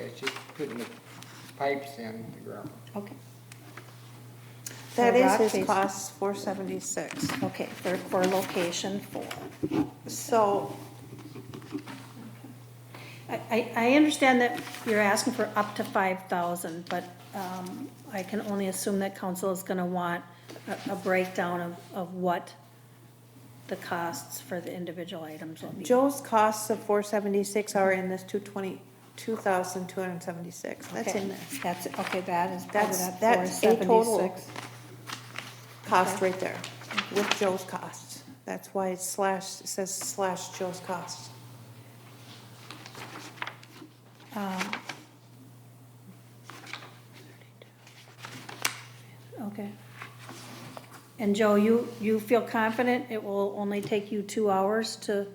it's just putting the pipes in the ground. Okay, that For is rock his face. cost, 476. okay, for location 4. So, I understand that you're asking for up to 5,000, but I can only assume that council is gonna want a breakdown of what the costs for the individual items will be. Joe's costs of 476 are in this 2,276. That's Okay, in there. That's, okay, that is part of that That's a total 476. cost right there, with Joe's costs. That's why it's slash, it says slash Joe's costs. Okay. And Joe, you feel confident it will only take you 2 hours to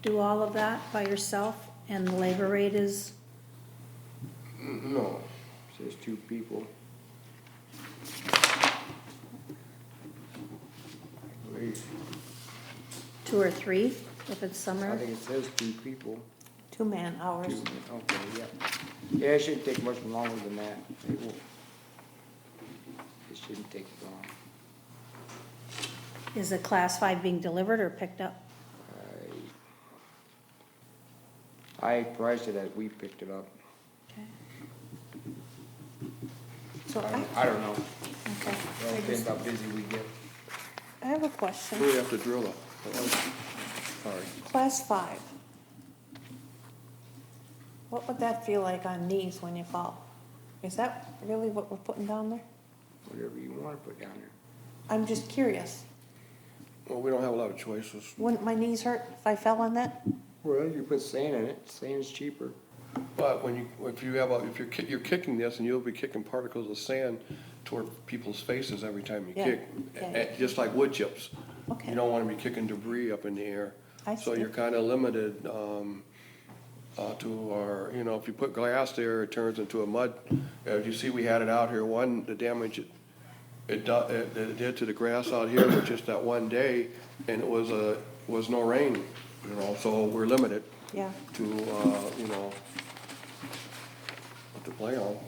do all of that by yourself? And the labor rate is, No. Says 2 people. I believe. 2 or 3, if it's I summer? think it says 2 people. 2 man hours. Okay, yeah. Yeah, it shouldn't take much longer than that. It won't. It shouldn't take long. Is the class 5 being delivered or picked up? I priced it as we picked it up. Okay. So I don't know. Okay. It all depends how busy we get. I have a question. We have to drill it. Sorry. Class 5. What would that feel like on knees when you fall? Is that really what we're putting down there? Whatever you want to put down there. I'm just curious. Well, we don't have a lot of choices. Wouldn't my knees hurt if I fell on that? Well, you put sand in it. Sand's cheaper. But if you're kicking this, and you'll be kicking particles of sand toward people's faces every time you Yeah, kick, yeah. just like wood chips. Okay. You don't want to be kicking debris up in the air. I So see. you're kind of limited to our, if you put glass there, it turns into a mud. As you see, we had it out here, the damage it did to the grass out here was just that one day, and it was no rain, so we're limited Yeah. to, what to play on. You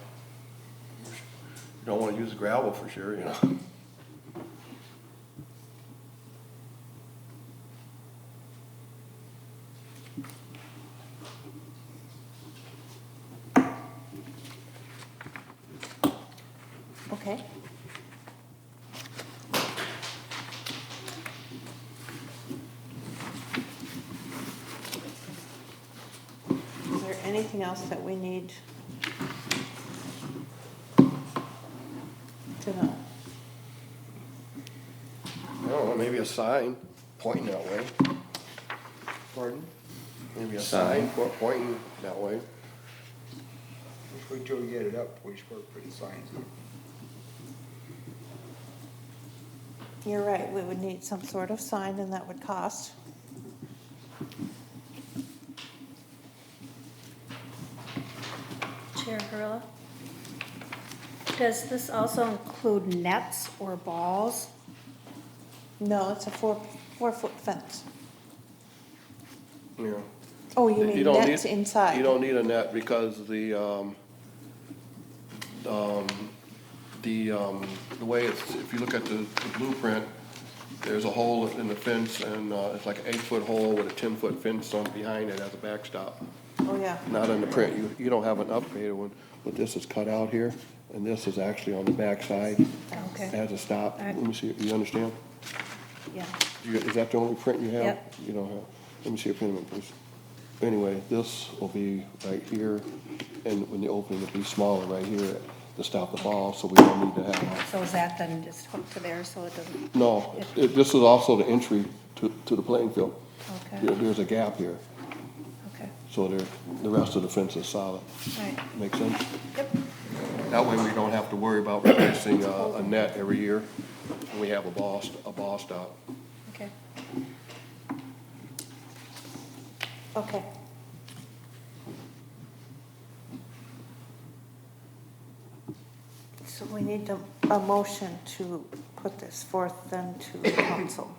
don't want to use gravel for sure, Okay. Is there anything else that we need to know? I don't know, maybe a sign pointing that way. Pardon? Maybe a Sign. sign pointing that way. Just wait till we get it up before you start putting signs up. You're right, we would need some sort of sign and that would cost. Chair Hurla? Does this also include nets or balls? No, it's a 4-foot fence. Yeah. Oh, you mean don't nets need- inside? You don't need a net because the way it's, if you look at the blueprint, there's a hole in the fence and, it's like an 8-foot hole with a 10-foot fence on behind it as a backstop. Oh, yeah. Not in the print, you don't have an updated one, but this is cut out here, and this is actually on the backside Okay. as a stop. Let me see, you understand? Yeah. Is that the only print you have? Yep. You don't have, let me see your print, please. Anyway, this will be right here, and when the opening will be smaller right here to stop the ball, so we don't need to have, So is that then just hooked to there so it doesn't, no, this is also the entry to the playing field. okay, There's a gap here, okay, so the rest of the fence is solid. all right, Make sense? yep, That way we don't have to worry about replacing a net every year, and we have a ball stop. okay. Okay. So we need a motion to put this forth then to the council.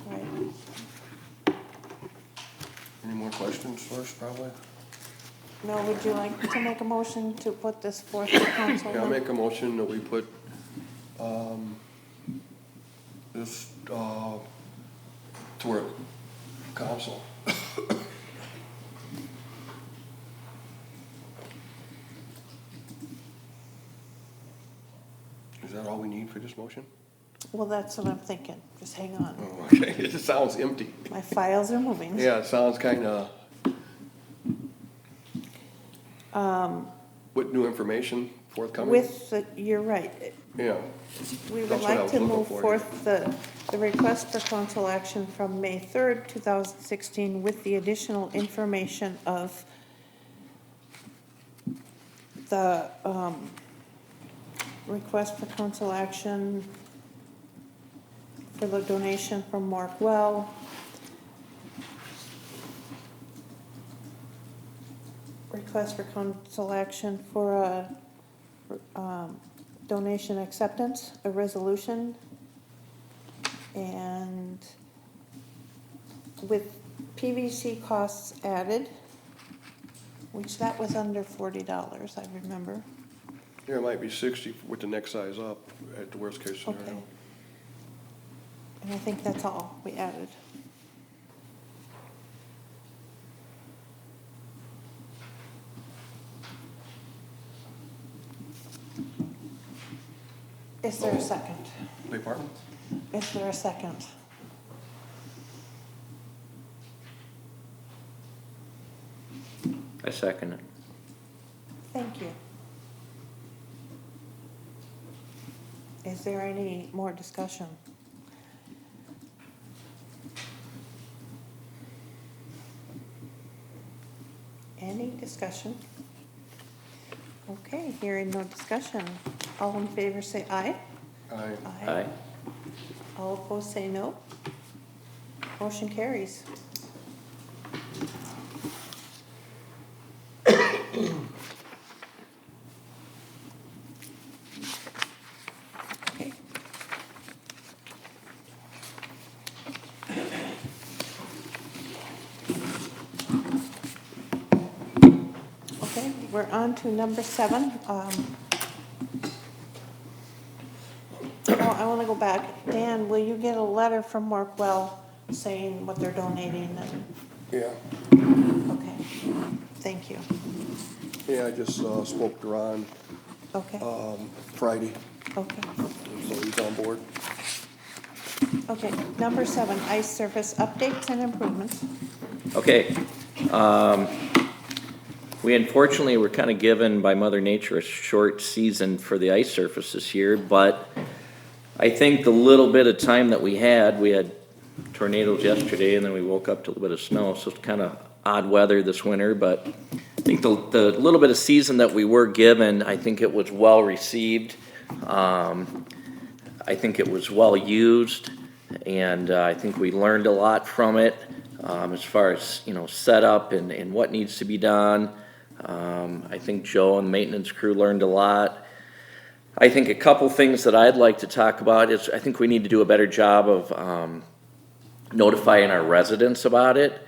Right. Any more questions first, probably? No, would you like to make a motion to put this forth to council? Yeah, I'll then? make a motion that we put, this, toward council. Is that all we need for this motion? Well, that's what I'm thinking. Just hang on. Oh, okay, it just sounds empty. My files are moving. Yeah, it sounds kinda, with new information forthcoming? You're right. Yeah, We would That's what I like was to looking move for. forth the request for council action from May 3rd, 2016, with the additional information of the request for council action for the donation from Mark Well, request for council action for a donation acceptance, a resolution, and with PVC costs added, which that was under $40, I remember. yeah, it might be 60 with the next size up at the worst case Okay. scenario. And I think that's all we added. Is there a second? Beg pardon? Is there a second? I second it. Thank you. Is there any more discussion? Any discussion? Okay, hearing no discussion. All in favor say aye. Aye. Aye. All opposed say no. Motion carries. Okay. Okay, we're on to number 7. I want to go back. Dan, will you get a letter from Markwell saying what they're donating? And Yeah, okay, thank you. yeah, I just spoke to Ron Okay, Friday, okay. so he's on board. Okay, number 7, ice surface updates and improvements. Okay, we unfortunately were kind of given by Mother Nature a short season for the ice surface this year, but I think the little bit of time that we had tornadoes yesterday, and then we woke up to a little bit of snow, so it's kind of odd weather this winter, but I think the little bit of season that we were given, I think it was well received. I think it was well used, and I think we learned a lot from it, as far as, setup and what needs to be done. I think Joe and the maintenance crew learned a lot. I think a couple things that I'd like to talk about is I think we need to do a better job of notifying our residents about it,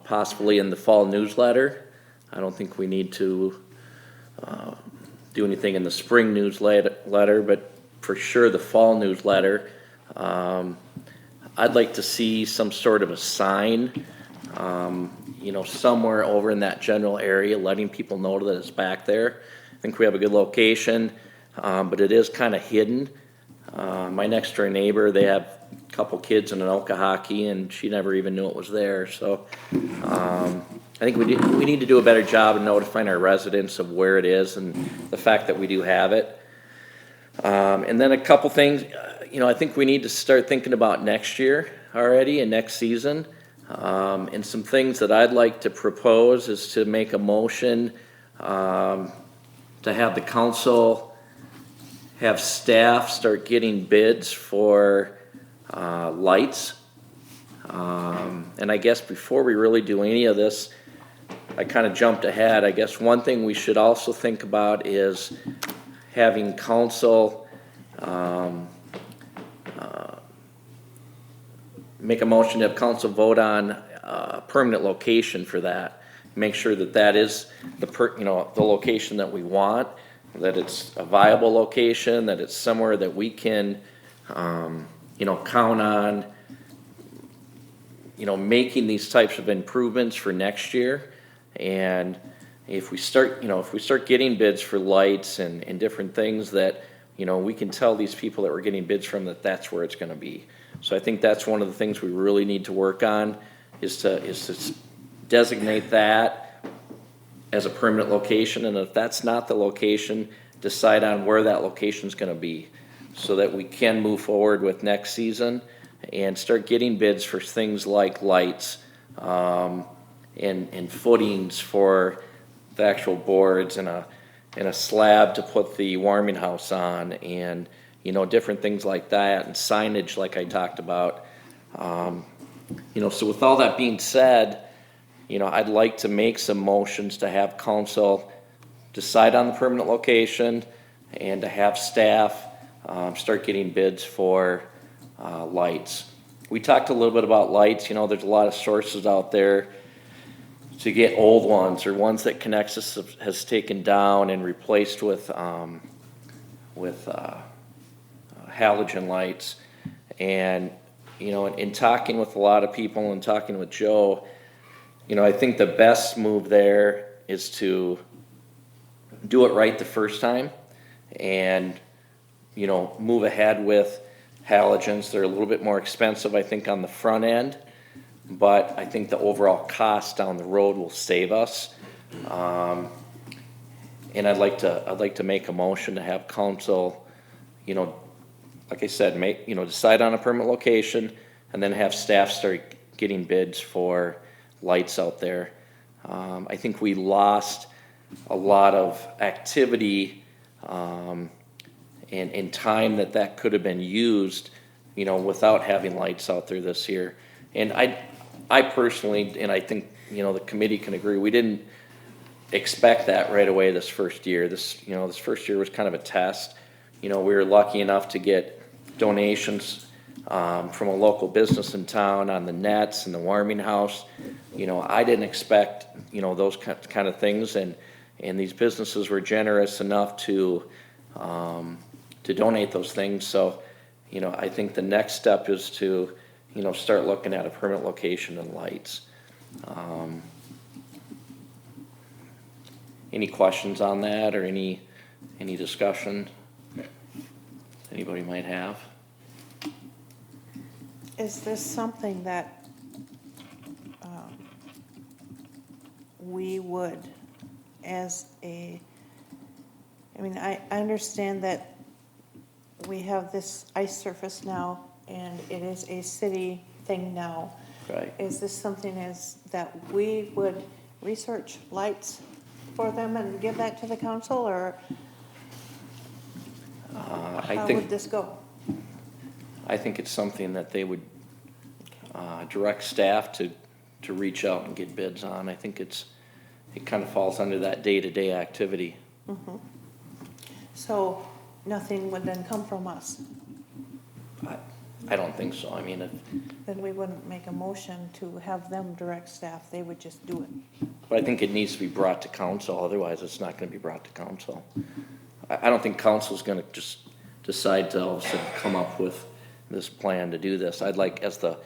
possibly in the fall newsletter. I don't think we need to do anything in the spring newsletter, but for sure the fall newsletter. I'd like to see some sort of a sign, somewhere over in that general area, letting people know that it's back there. I think we have a good location, but it is kind of hidden. My next door neighbor, they have a couple kids in Anoka hockey, and she never even knew it was there. So I think we need to do a better job of notifying our residents of where it is and the fact that we do have it. And then a couple things, I think we need to start thinking about next year already and next season. And some things that I'd like to propose is to make a motion to have the council have staff start getting bids for lights. And I guess before we really do any of this, I kind of jumped ahead. I guess one thing we should also think about is having council make a motion to have council vote on a permanent location for that. Make sure that that is the location that we want, that it's a viable location, that it's somewhere that we can, count on, making these types of improvements for next year. And if we start getting bids for lights and different things that, we can tell these people that we're getting bids from that that's where it's going to be. So I think that's one of the things we really need to work on is to designate that as a permanent location. And if that's not the location, decide on where that location is going to be so that we can move forward with next season and start getting bids for things like lights and footings for the actual boards and a slab to put the warming house on and different things like that, and signage like I talked about. So with all that being said, I'd like to make some motions to have council decide on the permanent location and to have staff start getting bids for lights. We talked a little bit about lights. There's a lot of sources out there to get old ones or ones that Connexus has taken down and replaced with halogen lights. And in talking with a lot of people and talking with Joe, I think the best move there is to do it right the first time and move ahead with halogens. They're a little bit more expensive, I think, on the front end, but I think the overall cost down the road will save us. And I'd like to make a motion to have council, like I said, decide on a permanent location and then have staff start getting bids for lights out there. I think we lost a lot of activity and time that could have been used, without having lights out there this year. And I personally, and I think, the committee can agree, we didn't expect that right away this first year. This first year was kind of a test. We were lucky enough to get donations from a local business in town on the nets and the warming house. I didn't expect, those kind of things, and these businesses were generous enough to donate those things. So, I think the next step is to, start looking at a permanent location and lights. Any questions on that or any discussion anybody might have? Is this something that we would, I understand that we have this ice surface now, and it is a city thing now, Right. Is this something that we would research lights for them and give that to the council, or I how think, would this go? I think it's something that they would direct staff to reach out and get bids on. I think it kind of falls under that day-to-day activity. So nothing would then come from us? I don't think so. I mean, Then we wouldn't make a motion to have them direct staff, they would just do it. but I think it needs to be brought to council, otherwise it's not gonna be brought to council. I don't think council's gonna just decide to all of a sudden come up with this plan to do this. I'd like, as the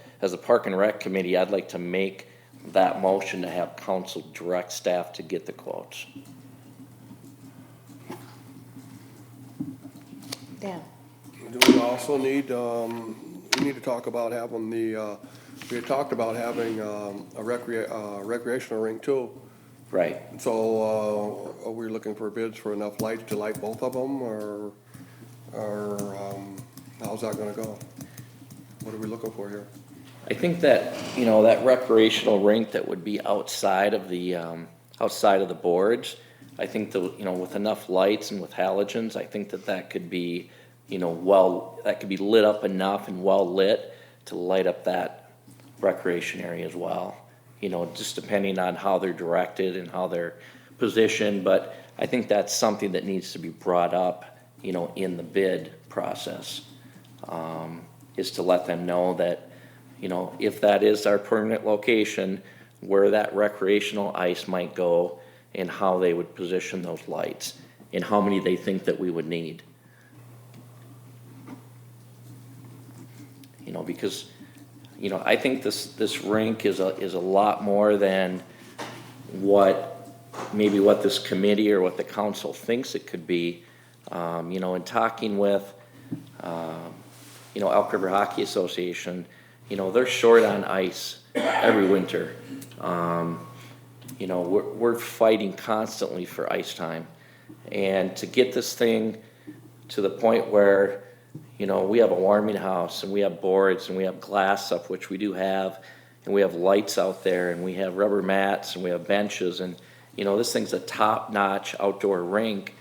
Park and Rec Committee, I'd like to make that motion to have council direct staff to get the quotes. Dan? Do we also need, we need to talk about having we had talked about having a recreational rink too. Right. So, are we looking for bids for enough lights to light both of them, or how's that gonna go? What are we looking for here? I think that, that recreational rink that would be outside of the boards, I think with enough lights and with halogens, I think that could be, that could be lit up enough and well lit to light up that recreation area as well. Just depending on how they're directed and how they're positioned, but I think that's something that needs to be brought up, in the bid process, is to let them know that, if that is our permanent location, where that recreational ice might go and how they would position those lights and how many they think that we would need. Because, I think this rink is a lot more than what this committee or what the council thinks it could be. In talking with, Elk River Hockey Association, they're short on ice every winter. We're fighting constantly for ice time. And to get this thing to the point where, we have a warming house and we have boards and we have glass up, which we do have, and we have lights out there and we have rubber mats and we have benches, and, this thing's a top-notch outdoor rink.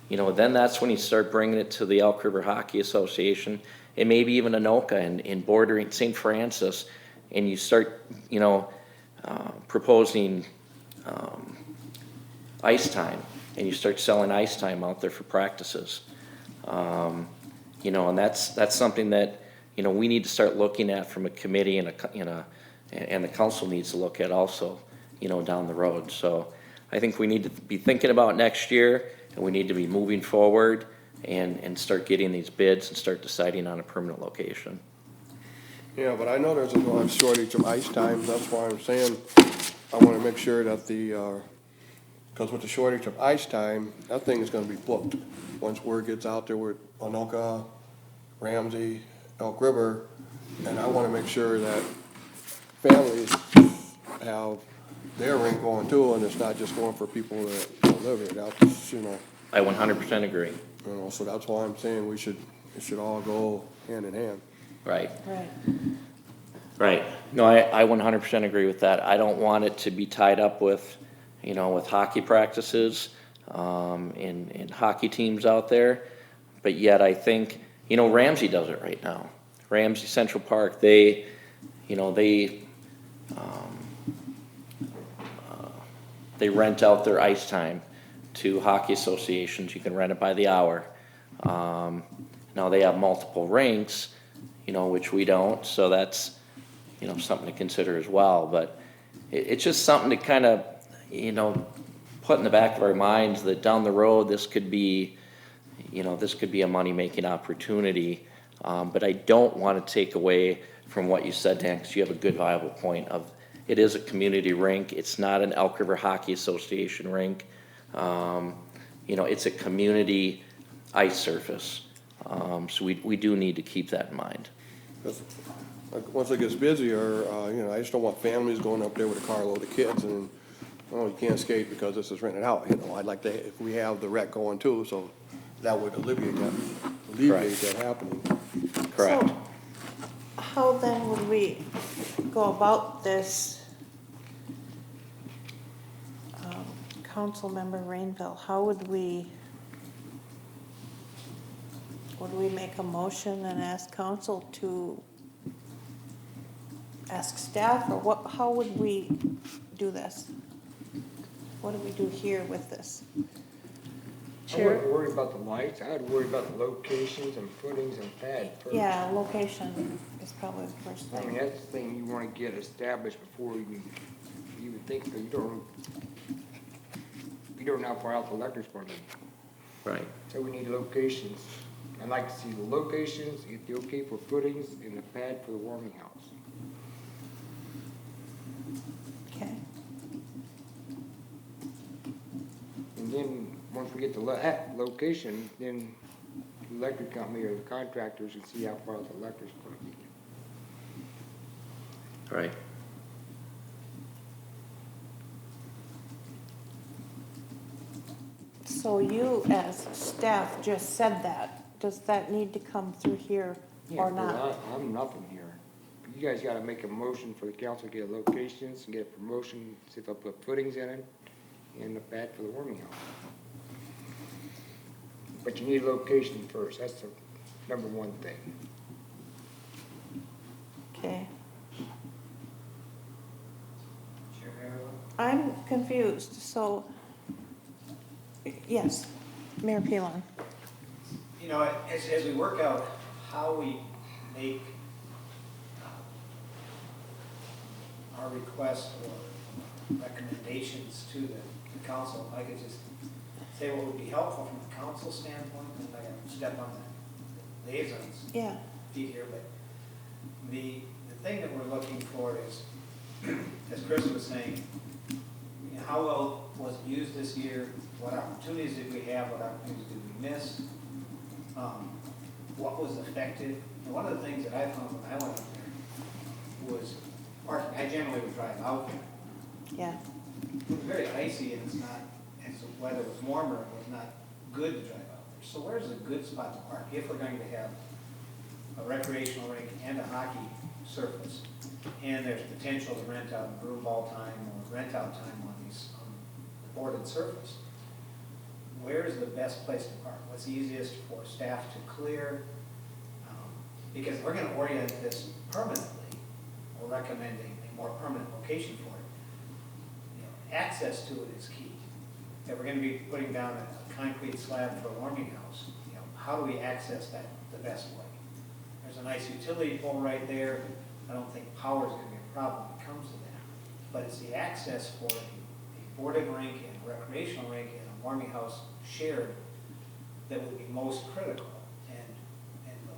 Then that's when you start bringing it to the Elk River Hockey Association and maybe even Anoka and bordering St. Francis, and you start, proposing ice time, and you start selling ice time out there for practices. And that's something that, we need to start looking at from a committee and the council needs to look at also, down the road. So I think we need to be thinking about next year, and we need to be moving forward and start getting these bids and start deciding on a permanent location. Yeah, but I know there's a shortage of ice times, that's why I'm saying, I wanna make sure that because with the shortage of ice time, that thing is gonna be booked. Once word gets out there with Anoka, Ramsey, Elk River, and I wanna make sure that families have their rink going too, and it's not just going for people that don't live here, that's, I 100% agree. so that's why I'm saying it should all go hand in hand. Right. Right. Right. No, I 100% agree with that. I don't want it to be tied up with, with hockey practices, and hockey teams out there. But yet I think, Ramsey does it right now. Ramsey Central Park, they rent out their ice time to hockey associations. You can rent it by the hour. Now they have multiple rinks, which we don't, so that's, something to consider as well. But it's just something to kind of, put in the back of our minds that down the road, this could be a money-making opportunity. But I don't want to take away from what you said, Dan, because you have a good viable point of, it is a community rink. It's not an Elk River Hockey Association rink. It's a community ice surface. So we do need to keep that in mind. Once it gets busier, I just don't want families going up there with a carload of kids and, you can't skate because this is rented out. I'd like to, if we have the rec going too, so that would alleviate that happening. Correct. So, how then would we go about this, Councilmember Rainville, how would we make a motion and ask council to ask staff, or what, how would we do this? What do we do here with this? I Chair? wouldn't worry about the lights, I'd worry about the locations and footings and pad first. Yeah, location is probably the first I mean, thing. that's the thing you wanna get established before you would think, you don't know how far out the electric's gonna be. Right. So we need locations. I'd like to see the locations, get the okay for footings and the pad for the warming house. Okay, And then, once we get the location, then the electric company or the contractors can see how far out the electric's gonna be. Right. so you as staff just said that. Does that need to come through here Yeah, or 'cause not? I'm nothing here. You guys gotta make a motion for the council to get locations and get a promotion, see if they'll put footings in it, and the pad for the warming house. But you need a location first, that's the number one thing. Okay, Chair Harrell? I'm confused, so, yes, Mayor Pilon. You know, as we work out how we make our requests or recommendations to the council, if I could just say what would be helpful from a council standpoint, and I gotta step on the liaisons Yeah, feet here, but the thing that we're looking for is, as Chris was saying, you know, how well was it used this year? What opportunities did we have? What opportunities did we miss? What was effective? And one of the things that I found when I went up there was parking. I generally would drive out there. yeah, It was very icy and it's not, as the weather was warmer, it was not good to drive out there. So where's a good spot to park if we're going to have a recreational rink and a hockey surface? And there's potential to rent out broom ball time or rent out time on these boarded surface. Where's the best place to park? What's easiest for staff to clear? Because we're gonna orient this permanently, we're recommending a more permanent location for it. You know, access to it is key. If we're gonna be putting down a concrete slab for a warming house, you know, how do we access that the best way? There's a nice utility pole right there. I don't think power is gonna be a problem when it comes to that. But it's the access for a boarded rink and a recreational rink and a warming house shared that would be most critical, and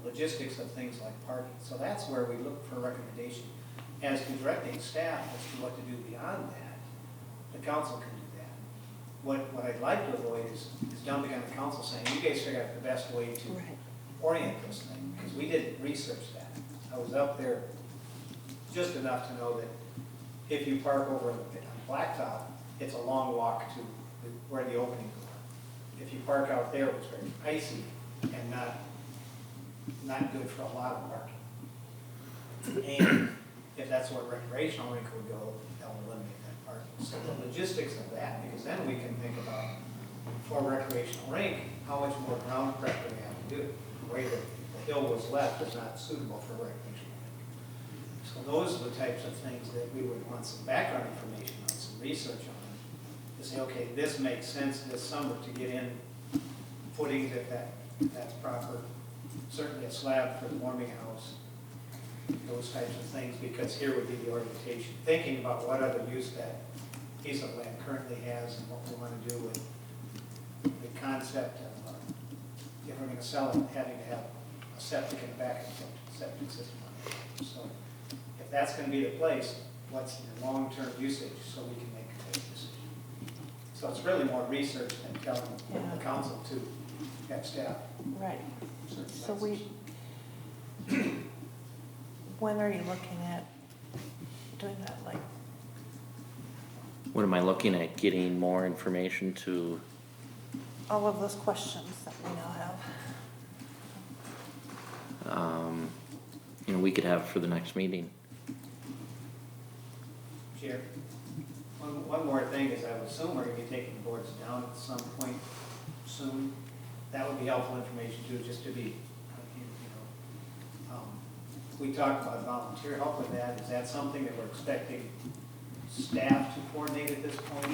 the logistics of things like parking. So that's where we look for recommendation. As to directing staff as to what to do beyond that, the council can do that. What I'd like to avoid is dumping on the council saying, you guys figure out the best way to right, orient this thing, because we didn't research that. I was up there just enough to know that if you park over on Blacktop, it's a long walk to where the openings are. If you park out there, it's very icy and not good for a lot of parking. And if that's where recreational rink would go, they'll eliminate that parking. So the logistics of that, because then we can think about, for recreational rink, how much more ground prep do we have to do? The way that the hill was left is not suitable for recreational rink. So those are the types of things that we would want some background information on, some research on, to say, okay, this makes sense this summer to get in footings if that's proper, certainly a slab for the warming house, those types of things, because here would be the orientation, thinking about what other use that piece of land currently has and what we want to do with the concept of, if we're going to sell it, having to have a septic in the back of the septic system on it. So if that's going to be the place, what's the long-term usage so we can make a decision? So it's really more research than telling the council to have staff. right. certain So places. when are you looking at doing that, like, What am I looking at? Getting more information to, all of those questions that we now have? we could have for the next meeting. Chair, one more thing is I would assume we're gonna be taking the boards down at some point soon. That would be helpful information too, just to be, we talked about volunteer help with that. Is that something that we're expecting staff to coordinate at this point?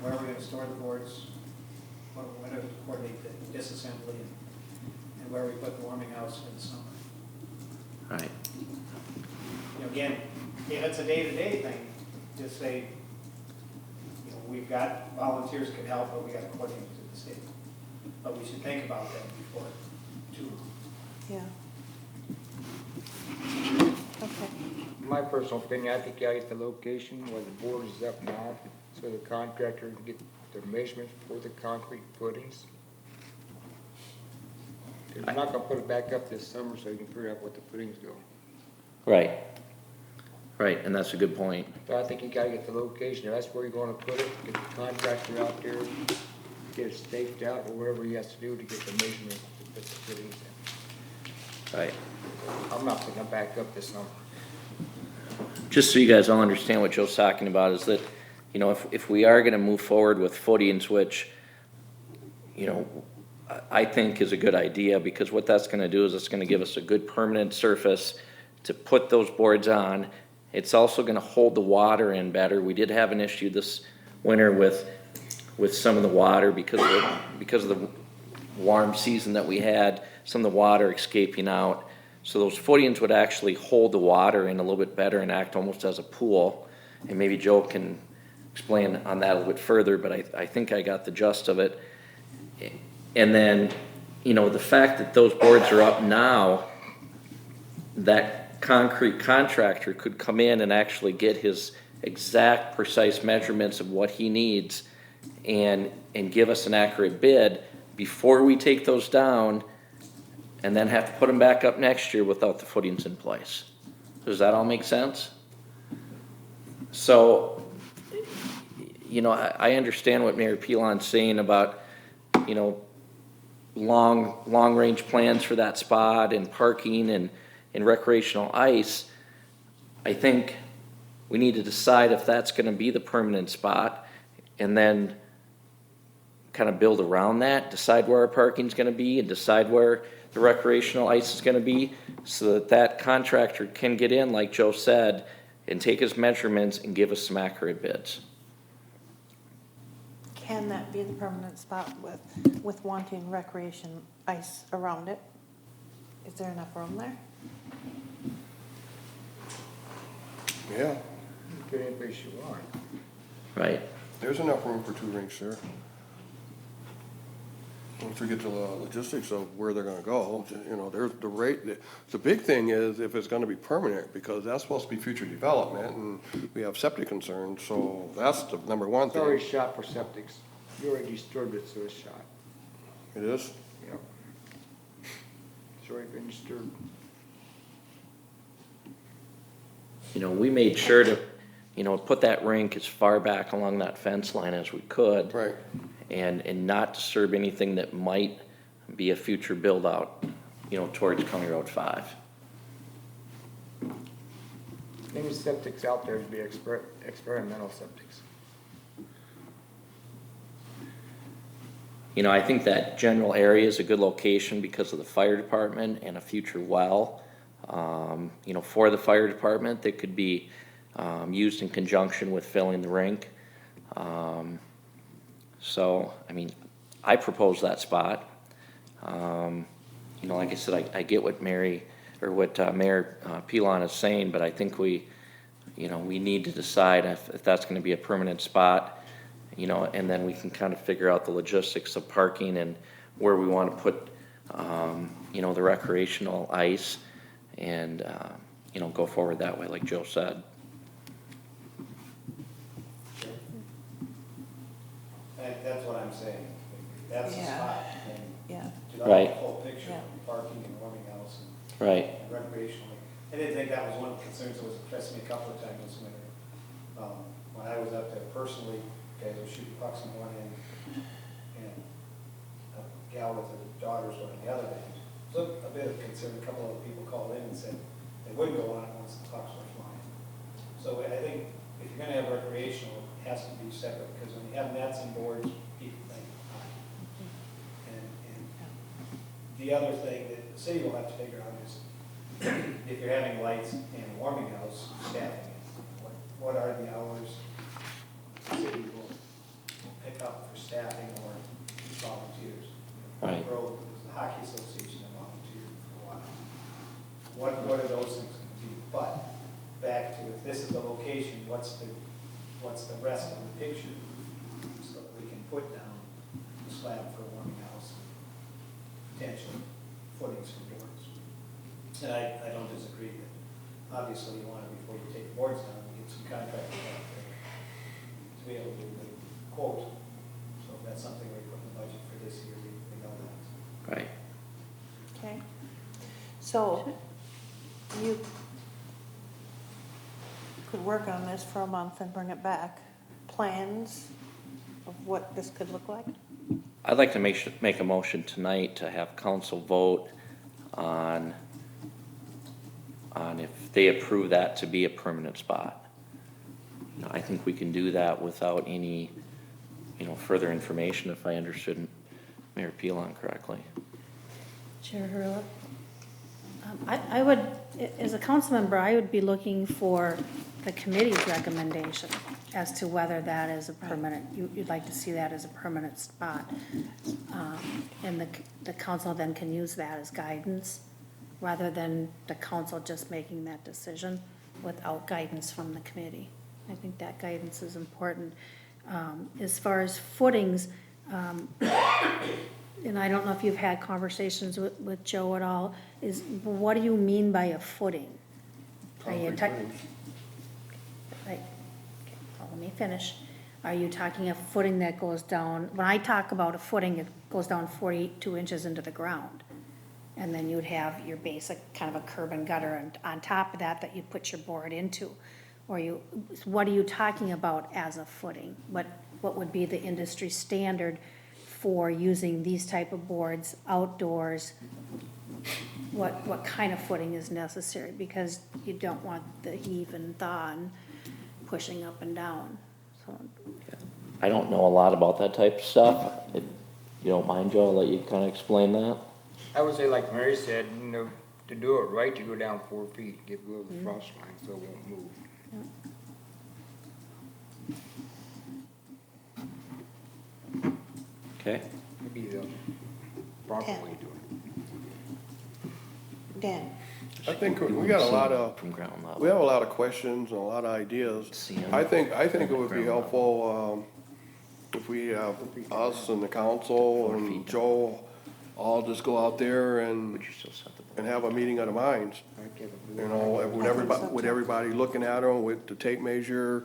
Where are we gonna store the boards? Where do we coordinate the disassembly and where we put the warming house for the summer? Right. Again, if it's a day-to-day thing, just say, we've got volunteers can help, but we got to coordinate to the state. But we should think about that before too long. Yeah. Okay. My personal opinion, I think you gotta get the location where the board is up now, so the contractor can get their measurements for the concrete footings. They're not gonna put it back up this summer, so you can figure out what the footings go. Right. Right, and that's a good point. So I think you gotta get the location, if that's where you're gonna put it, get the contractor out there, get it staked out, or whatever he has to do to get the measurements to put the fittings in. Right. I'm not putting it back up this summer. Just so you guys all understand what Joe's talking about is that, if we are gonna move forward with footings, which, I think is a good idea, because what that's gonna do is it's gonna give us a good permanent surface to put those boards on. It's also gonna hold the water in better. We did have an issue this winter with some of the water because of the warm season that we had, some of the water escaping out. So those footings would actually hold the water in a little bit better and act almost as a pool. And maybe Joe can explain on that a little bit further, but I think I got the gist of it. And then, the fact that those boards are up now, that concrete contractor could come in and actually get his exact precise measurements of what he needs and give us an accurate bid before we take those down and then have to put them back up next year without the footings in place. Does that all make sense? So, I understand what Mayor Pilon's saying about, long-range plans for that spot and parking and recreational ice. I think we need to decide if that's gonna be the permanent spot and then kind of build around that, decide where our parking's gonna be and decide where the recreational ice is gonna be so that contractor can get in, like Joe said, and take his measurements and give us some accurate bids. Can that be the permanent spot with wanting recreation ice around it? Is there enough room there? Yeah, Get any place you want. Right, there's enough room for 2 rinks there. Once we get to the logistics of where they're gonna go, there's the rate, the big thing is if it's gonna be permanent, because that's supposed to be future development, and we have septic concerns, so that's the number one It's already thing. shot for septics. You already disturbed it, so it's shot. It is? Yep. It's already been disturbed. we made sure to, put that rink as far back along that fence line as we could. Right. And not disturb anything that might be a future build out, towards County Road 5. Any septics out there to be experimental septics. I think that general area is a good location because of the fire department and a future well. For the fire department that could be used in conjunction with filling the rink. So, I propose that spot. Like I said, I get what Mayor Pilon is saying, but I think we need to decide if that's gonna be a permanent spot, and then we can kind of figure out the logistics of parking and where we wanna put, the recreational ice and, go forward that way, like Joe said. That's what I'm saying. That's the Yeah. spot. And Yeah. develop Right. a full picture Yeah. of parking and warming house Right, and recreational. I didn't think that was one of the concerns that was addressed me a couple of times this winter. When I was up there personally, guys were shooting pucks on one end, and a gal with her daughters were on the other end. It was a bit of concern. A couple of people called in and said they wouldn't go on it once the pucks were flying. So I think if you're you're gonna have recreational, it has to be separate, because when you have nets and boards, people think, and the other thing that the city will have to figure out is, if you're having lights and a warming house, staffing it. What are the hours the city will pick up for staffing or volunteers? Right. Grove, the hockey association that volunteered for a while. What are those things going to be? But back to, if this is the location, what's the rest of the picture? So that we can put down the slab for a warming house, potentially footings for doors. And I don't disagree that obviously you want to, before you take the boards down, get some contractors out there to be able to do the quote. So if that's something we put in the budget for this year, we know that. Right. Okay. So you could work on this for a month and bring it back. Plans of what this could look like? I'd like to make a motion tonight to have council vote on if they approve that to be a permanent spot. You know, I think we can do that without any, further information, if I understood Mayor Pilon correctly. Chair Hurley? I would, as a council member, I would be looking for the committee's recommendation as to whether that is a permanent, you'd like to see that as a permanent spot. And the council then can use that as guidance, rather than the council just making that decision without guidance from the committee. I think that guidance is important. As far as footings, and I don't know if you've had conversations with Joe at all, what do you mean by a footing? Are you let me finish. Are you talking a footing that goes down, when I talk about a footing, it goes down 42 inches into the ground. And then you'd have your basic kind of a curb and gutter, and on top of that you put your board into. Or what are you talking about as a footing? What would be the industry standard for using these type of boards outdoors? What kind of footing is necessary? Because you don't want the heave and thaw and pushing up and down, so. I don't know a lot about that type of stuff. If you don't mind, Joe, I'll let you kind of explain that. I would say, like Mary said, to do it right, you go down 4 feet, get below the frost line so it won't move. Okay? Maybe the proper way to do it. Dan? I think we got a lot of, From ground level. we have a lot of questions and a lot of ideas. See 'em. I think it would be Ground helpful, if we have us and the council 4 and feet. Joe all just go out there and But you still set the and have a meeting of the minds. With everybody looking at them with the tape measure,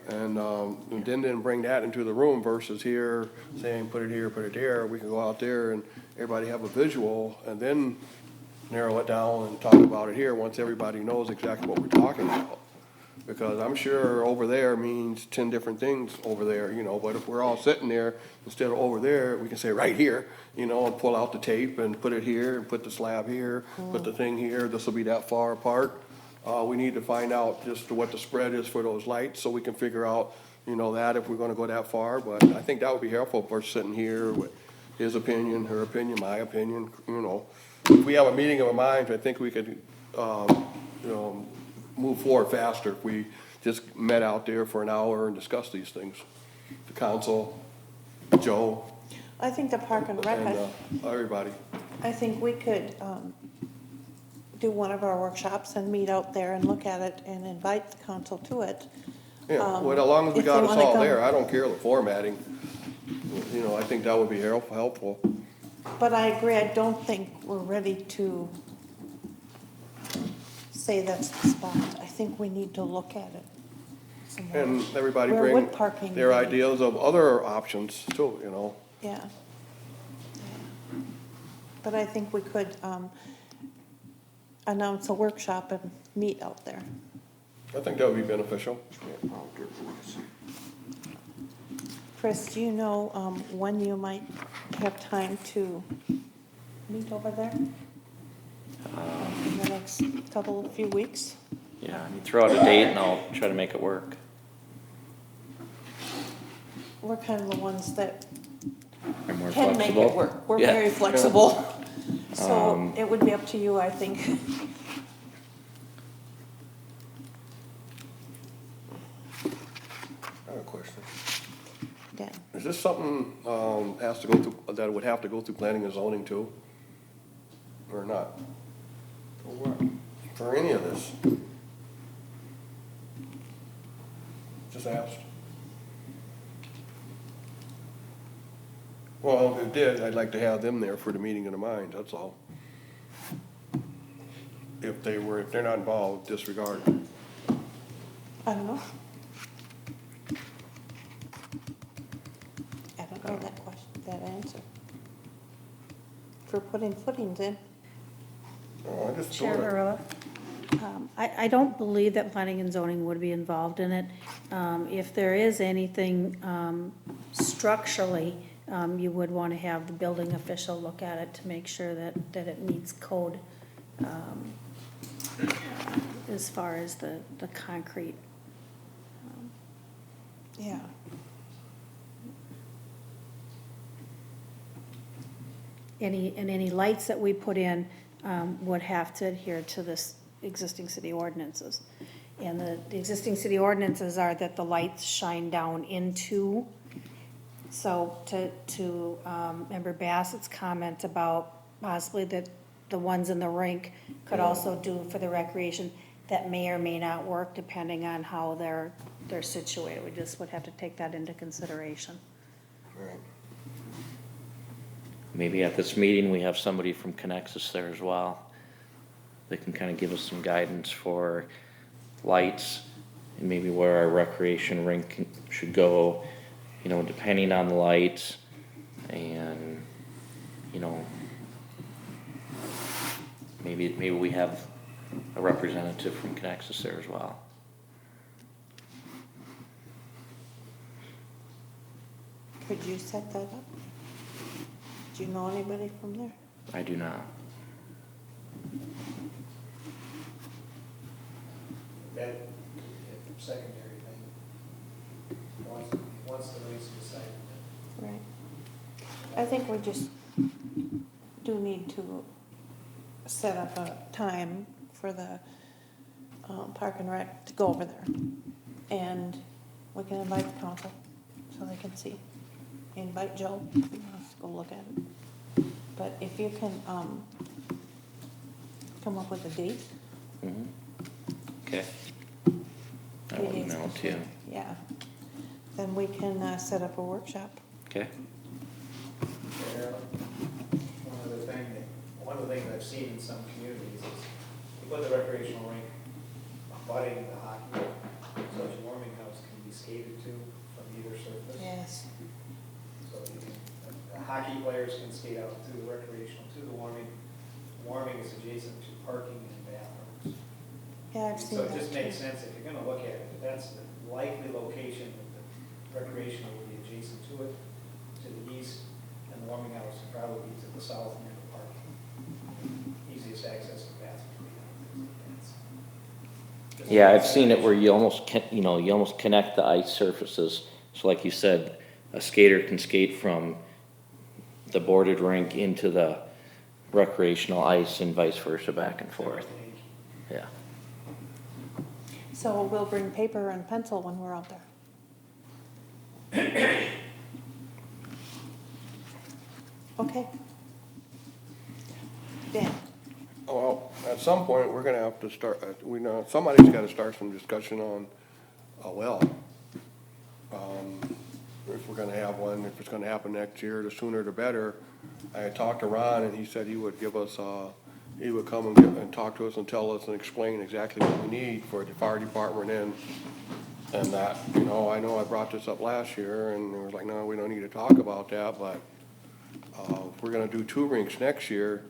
and then bring that into the room versus here saying, put it here, put it there. We can go out there and everybody have a visual, and then narrow it down and talk about it here once everybody knows exactly what we're talking about. Because I'm sure over there means 10 different things over there, but if we're all sitting there, instead of over there, we can say right here, and pull out the tape and put it here, and put the slab here, put the thing here, this will be that far apart. We need to find out just what the spread is for those lights, so we can figure out, that if we're gonna go that far, but I think that would be helpful for sitting here with his opinion, her opinion, my opinion, If we have a meeting of our minds, I think we could, move forward faster if we just met out there for an hour and discussed these things. The council, Joe, I think the Park and Rec, and everybody. I think we could do one of our workshops and meet out there and look at it and invite the council to it. Yeah, well, as long as we if they got us wanna all come. there, I don't care the formatting. I think that would be helpful. But I agree, I don't think we're ready to say that's the spot. I think we need to look at it some more. And everybody Where bring would parking their be? ideas of other options too, Yeah. But I think we could announce a workshop and meet out there. I think that would be beneficial. Chris, do you know when you might have time to meet over there? In the next few weeks? Yeah, you throw out a date and I'll try to make it work. we're kind of the ones that Are more can make it flexible. work. We're Yeah. very flexible. So Um, it would be up to you, I think. I have a question. Dan, Is this something, has to go through, that would have to go through planning and zoning too? Or not? For what? For any of this? Just asked. Well, if it did, I'd like to have them there for the meeting of the minds, that's all. If they're not involved, disregard. I don't know. I don't know that question, that answer. For putting footings in. Oh, I just Chair thought it. Varela? I don't believe that planning and zoning would be involved in it. If there is anything structurally, you would want to have the building official look at it to make sure that it meets code as far as the concrete. Yeah. Any lights that we put in would have to adhere to this existing city ordinances. And the existing city ordinances are that the lights shine down into. So to Member Bassett's comment about possibly that the ones in the rink could also do for the recreation, that may or may not work depending on how they're situated. We just would have to take that into consideration. Right. Maybe at this meeting, we have somebody from Conexus there as well. They can kind of give us some guidance for lights and maybe where our recreation rink should go, you know, depending on the lights and, you know, maybe we have a representative from Conexus there as well. Could you set that up? Do you know anybody from there? I do not. That, secondary thing. Once the race is decided. Right. I think we just do need to set up a time for the Park and Rec to go over there. And we can invite the council so they can see. Invite Joe, if he wants to go look at it. But if you can come up with a date. Mhm. Okay. I will email it to you. Yeah. Then we can set up a workshop. Okay. One of the things I've seen in some communities is you put the recreational rink abutting the hockey, so the warming house can be skated to from either surface. Yes. So the hockey players can skate out to the recreational, to the warming. Warming is adjacent to parking and bathrooms. Yeah, I've seen So that it just too. makes sense, if you're gonna look at it, if that's the likely location that the recreational will be adjacent to it, to the east, and the warming house would probably be to the south near the parking. Easiest access to the bathroom. Yeah, I've seen it where you almost you almost connect the ice surfaces. So like you said, a skater can skate from the boarded rink into the recreational ice and vice versa, back and forth. Yeah. So we'll bring paper and pencil when we're out there. Okay. Dan? Well, at some point, we're gonna have to start, we know, somebody's gotta start some discussion on a well. If we're gonna have one, if it's gonna happen next year, the sooner the better. I had talked to Ron, and he said he would give us, he would come and talk to us and tell us and explain exactly what we need for the fire department and that, you know I brought this up last year, and it was like, no, we don't need to talk about that, but if we're gonna do 2 rinks next year,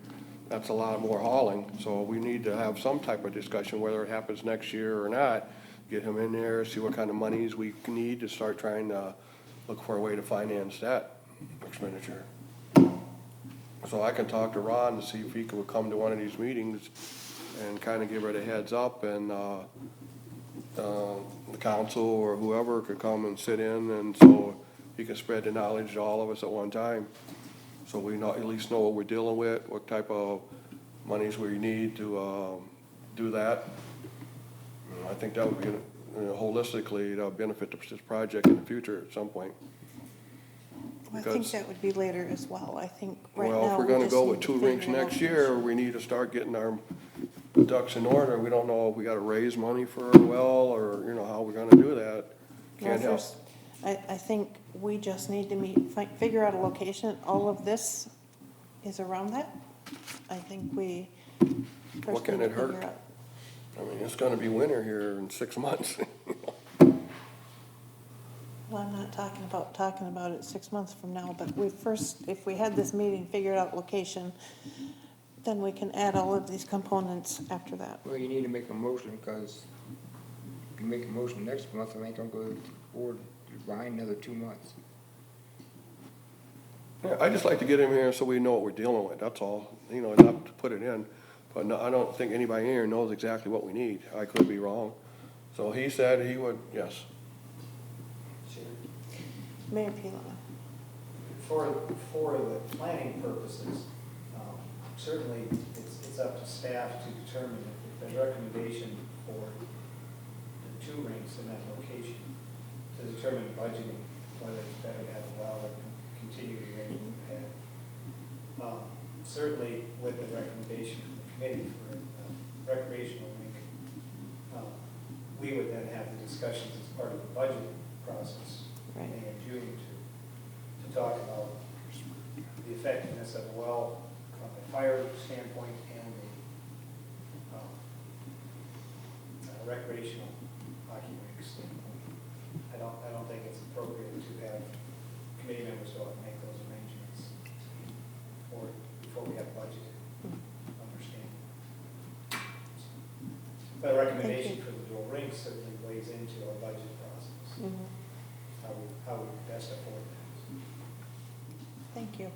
that's a lot more hauling, so we need to have some type of discussion, whether it happens next year or not. Get him in there, see what kind of monies we need to start trying to look for a way to finance that expenditure. So I can talk to Ron to see if he could come to one of these meetings and kind of give her the heads up, and the council or whoever could come and sit in, and so he can spread the knowledge to all of us at one time. So we know, at least know what we're dealing with, what type of monies we need to, do that. I think that would be, holistically, that would benefit this project in the future at some point. I think Because- that would be later as well. I think right now. Well, if we're we gonna just go need with to 2 figure rinks it out next year, we need to start getting our ducks in order. We don't know if we gotta raise money for a well, or, how we're gonna do that. Well, Can't help. first, I think we just need to meet, figure out a location. All of this is around that. I think we What first can need it to hurt? figure out. I mean, it's gonna be winter here in 6 months. Well, I'm not talking about it 6 months from now, but we first, if we had this meeting, figured out location, then we can add all of these components after that. Well, you need to make a motion, because if you make a motion next month, I ain't gonna go to the board behind another 2 months. Yeah, I just like to get him here so we know what we're dealing with, that's all, not to put it in. But no, I don't think anybody here knows exactly what we need. I could be wrong. So he said he would, yes. Mayor Pilon. For the planning purposes, certainly it's up to staff to determine if the recommendation for the 2 rinks in that location, to determine budgeting, whether it's better to have a well or continue the arrangement we had. Certainly with the recommendation from the committee for a recreational rink, we would then have the discussions as part of the budget process Right. May and June to talk about the effectiveness of a well from a fire standpoint and a recreational hockey rink standpoint. I don't think it's appropriate to have committee members go out and make those arrangements before we have budget understanding. But a recommendation for the dual rink certainly weighs into our budget process, Mhm. how we best afford that. Thank you.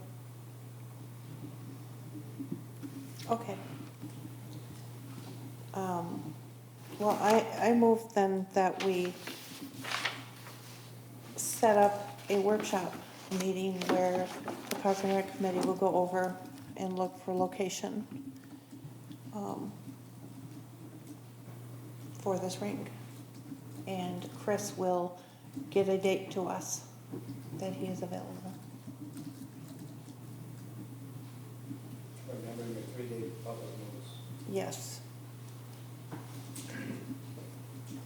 Okay. Well, I move then that we set up a workshop meeting where the Park and Rec Committee will go over and look for location for this rink. And Chris will get a date to us that he is available. Remembering the 3-day public notice. Yes.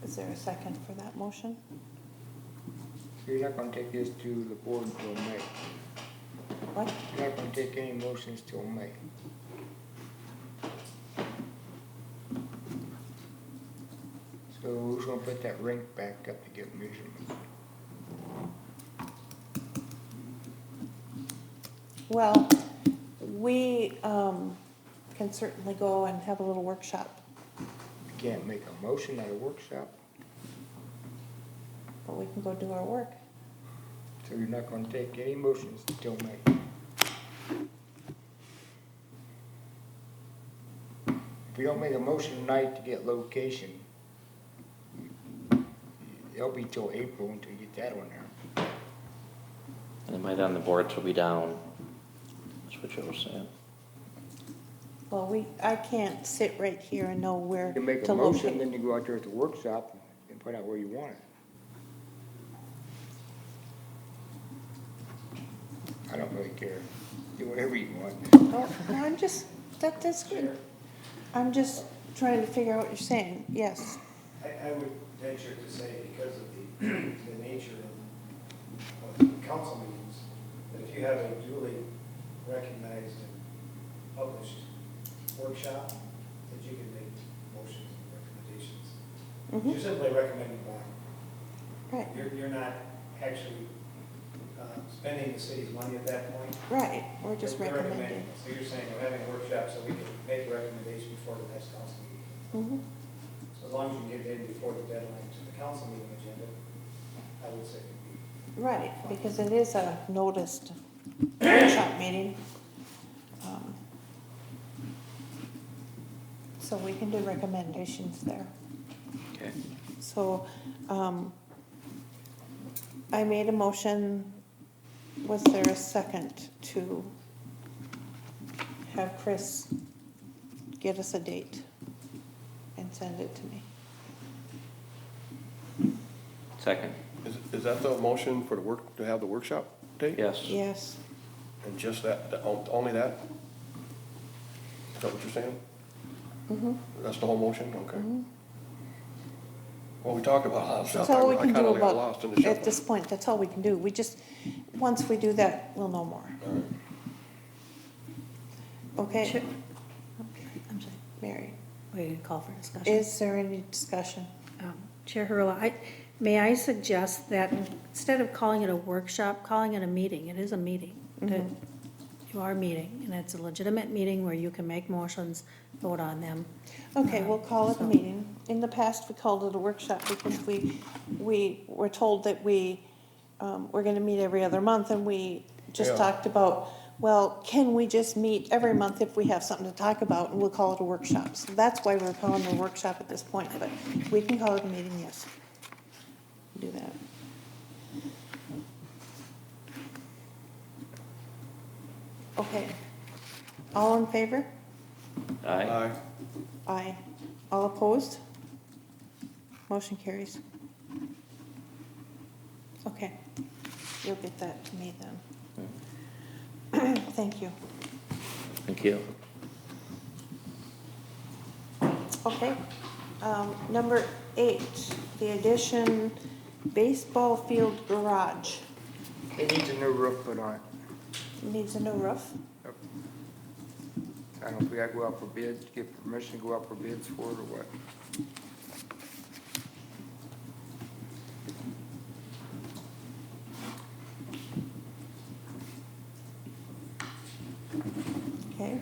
Is there a second for that motion? You're not gonna take this to the board until May. What? You're not gonna take any motions till May. So who's gonna put that rink back up to get measurements? Well, we can certainly go and have a little workshop, You can't make a motion at a workshop, but we can go do our work. so you're not gonna take any motions until May. If you don't make a motion tonight to get location, it'll be till April until you get that one there. And the might on the boards will be down. That's what Joe was saying. Well, I can't sit right here and know where You make to a motion, locate. then you go out there at the workshop and find out where you want it. I don't really care. Do whatever you want. Oh, no, that's good. I'm just trying to figure out what you're saying, yes. I would venture to say, because of the nature of council meetings, that if you have a duly recognized and published workshop, that you can make motions and recommendations. You're Mhm. simply recommending buying. Right, You're not actually spending the city's money at that point. right, we're just You're recommending. So you're saying we're having a workshop so we can make a recommendation before the next council meeting. Mhm. So as long as you can get it in before the deadline to the council meeting agenda, I would say it'd be. Right, because it is a noticed workshop meeting. So we can do recommendations there. Okay. So, I made a motion Was there a second to have Chris get us a date and send it to me? Second? Is that the motion for the work, to have the workshop date? Yes. Yes. And just that, only that? Is that what you're saying? Mm-hmm. That's the whole motion? Okay. Well, we talked about a lot of stuff. That's all we I can kinda do got lost in the about, at shuffle. this point, that's all we can do. We just, once we do that, we'll know more. All right. Okay, Sure. I'm sorry, Mary, we can call for discussion. is there any discussion? Chair Hurla, may I suggest that instead of calling it a workshop, calling it a meeting, it is a meeting. Mhm. You are meeting, and it's a legitimate meeting where you can make motions, vote on them. Okay, we'll call it a So- meeting. In the past, we called it a workshop because we were told that we're gonna meet every other month, and we just Yeah. talked about, well, can we just meet every month if we have something to talk about, and we'll call it a workshop. So that's why we're calling it a workshop at this point, but we can call it a meeting, yes. Do that. Okay. All in favor? Aye. Aye. Aye. All opposed? Motion carries. Okay, you'll get that to me then. Thank you. Thank you. Okay, number 8, the addition baseball field garage. It needs a new roof put on it. Needs a new roof. I don't know if we gotta go out for bids, get permission to go out for bids for it or what. Okay.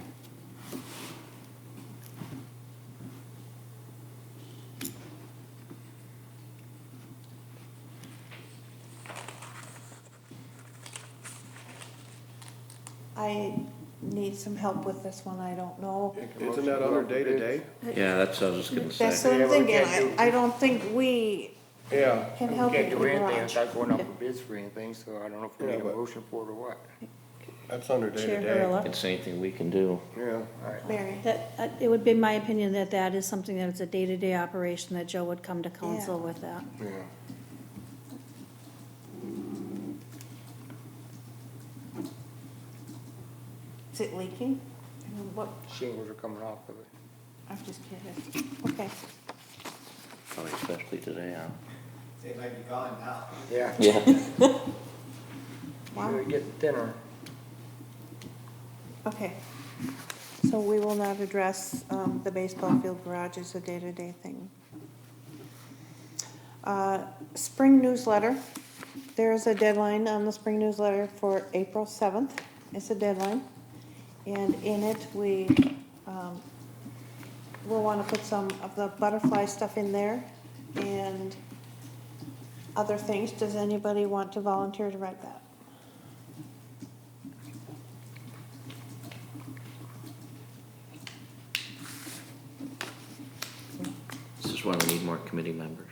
I need some help with this one, I don't know. Isn't that under day-to-day? Yeah, that's what I was just gonna That's say. what Yeah, I'm we thinking, can't do- I don't think we Yeah. can We help can't with do the anything garage. without going out for bids for anything, so I don't know if we Yeah, need a but- motion for it or what. That's under Chair day-to-day. Hurla? It's anything we can do. Yeah. Alright. Mary, That, it would be my opinion that that is something that is a day-to-day operation, that Joe would come to council Yeah. with that. Yeah. is it leaking? I mean, what, Shingles are coming off of it. I'm just curious. Okay, Probably especially today, huh? They might be gone now. Yeah, Yeah. wow, they're getting thinner. okay. So we will not address the baseball field garage as a day-to-day thing. Spring newsletter, there is a deadline on the spring newsletter for April 7th. It's a deadline. And in it, we will want to put some of the butterfly stuff in there and other things. Does anybody want to volunteer to write that? This is why we need more committee members.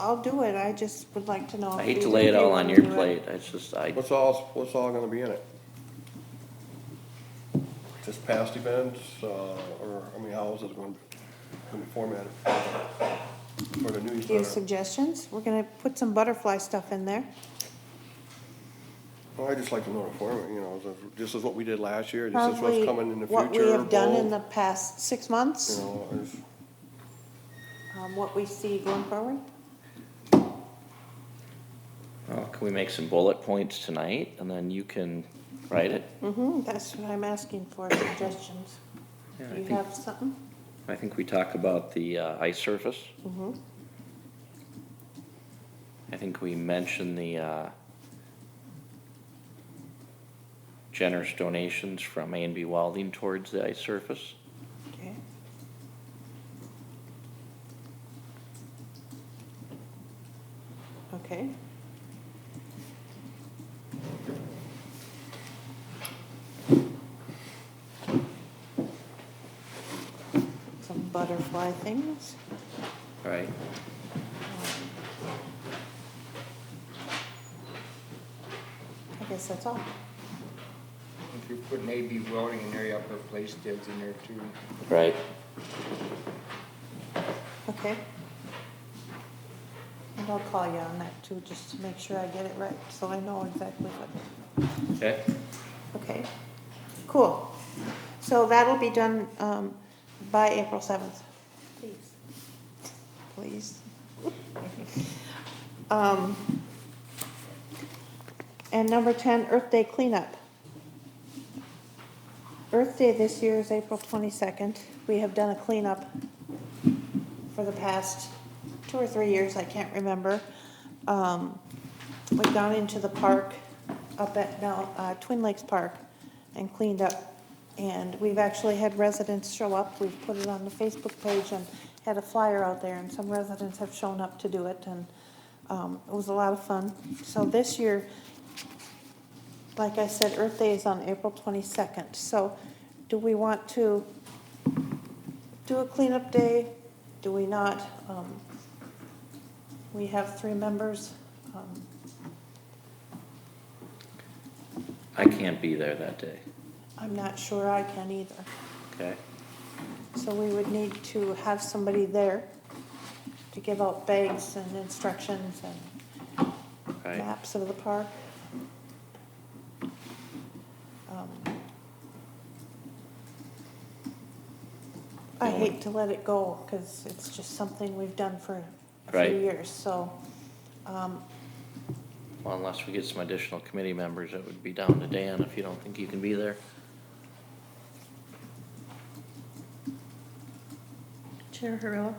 I'll do it, I just would like to know. I if hate to either lay it of you all on wanna your do it. plate. It's just, What's all gonna be in it? Just past events, or, I mean, how is it gonna be formatted for the Do you have newsletter? suggestions? We're gonna put some butterfly stuff in there. Well, I just like to know the format, you know, this is what we did last year, this is what's Probably coming in the future. what we have done in bold, the past 6 You months, know, what we see going forward. well, can we make some bullet points tonight and then you can write it? That's what I'm asking for, suggestions. Yeah, Do you have something? I think we talk about the ice surface. I think we mentioned the generous donations from A&B Welding towards the ice surface. Okay. Okay. Some butterfly things. Right. guess that's all. If you put an AB welding in there, you have to replace skids in there too. Right. Okay. And I'll call you on that too, just to make sure I get it right, so I know exactly what. Okay. Okay, cool. So that'll be done, by April 7th. Please. And number 10, Earth Day cleanup. Earth Day this year is April 22nd. We have done a cleanup for the past 2 or 3 years, I can't remember. We've gone into the park up at Twin Lakes Park and cleaned up. And we've actually had residents show up. We've put it on the Facebook page and had a flyer out there, and some residents have shown up to do it, and it was a lot of fun. So this year, like I said, Earth Day is on April 22nd. So do we want to do a cleanup day? Do we not? We have 3 members. I can't be there that day. I'm not sure I can either. Okay. So we would need to have somebody there to give out bags and instructions and Right. maps of the park. I hate to let it go, because it's just something we've done for a few Right. years, so, Well, unless we get some additional committee members, it would be down to Dan if you don't think you can be there. Chair Hurlo,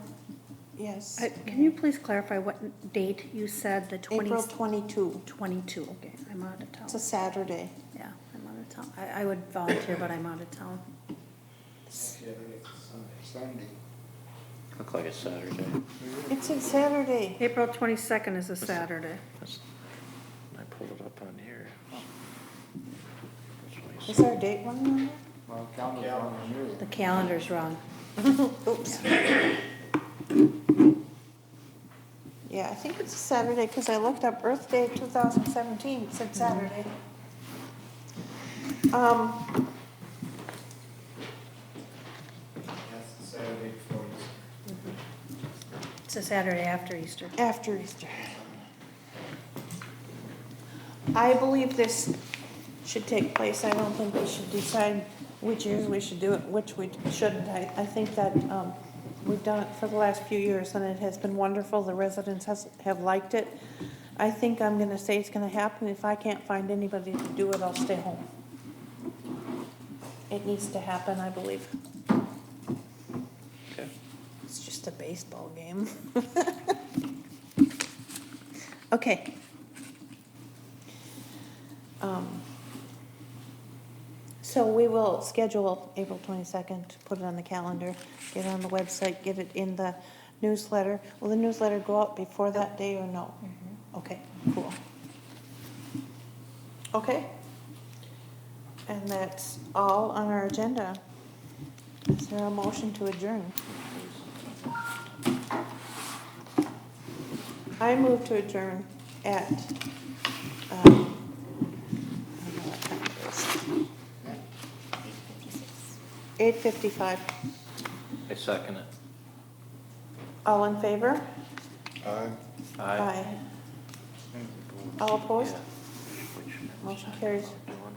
yes. can you please clarify what date you said, the 20? April 22, 22, okay, I'm out of it's a town. Saturday. Yeah, I'm out of town. I would volunteer, but I'm out of town. Actually, I think it's a Sunday. Sunday. Look like a Saturday. It's a Saturday. April 22nd is a Saturday. That's- I pulled it up on here. That's why Is our date one on there? Well, calendar's on the new. The calendar's wrong. Oops. Yeah, I think it's a Saturday, because I looked up Earth Day 2017, it said Saturday. That's the Saturday before Easter. It's a Saturday after Easter. After Easter. I believe this should take place. I don't think we should decide which years we should do it, which we shouldn't. I think that we've done it for the last few years, and it has been wonderful. The residents have liked it. I think I'm gonna say it's gonna happen. If I can't find anybody to do it, I'll stay home. It needs to happen, I believe. Okay. It's just a baseball game. Okay. So we will schedule April 22nd, put it on the calendar, get it on the website, get it in the newsletter. Will the newsletter go out before that day or no? Okay, cool. Okay. And that's all on our agenda. Is there a motion to adjourn? I move to adjourn at, I don't know what time it is. 8:55. I second it. All in favor? Aye. All opposed? Yeah. Which- Motion carries.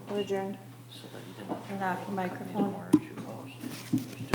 We're adjourned. So that you didn't have to Turn off your come microphone. anymore.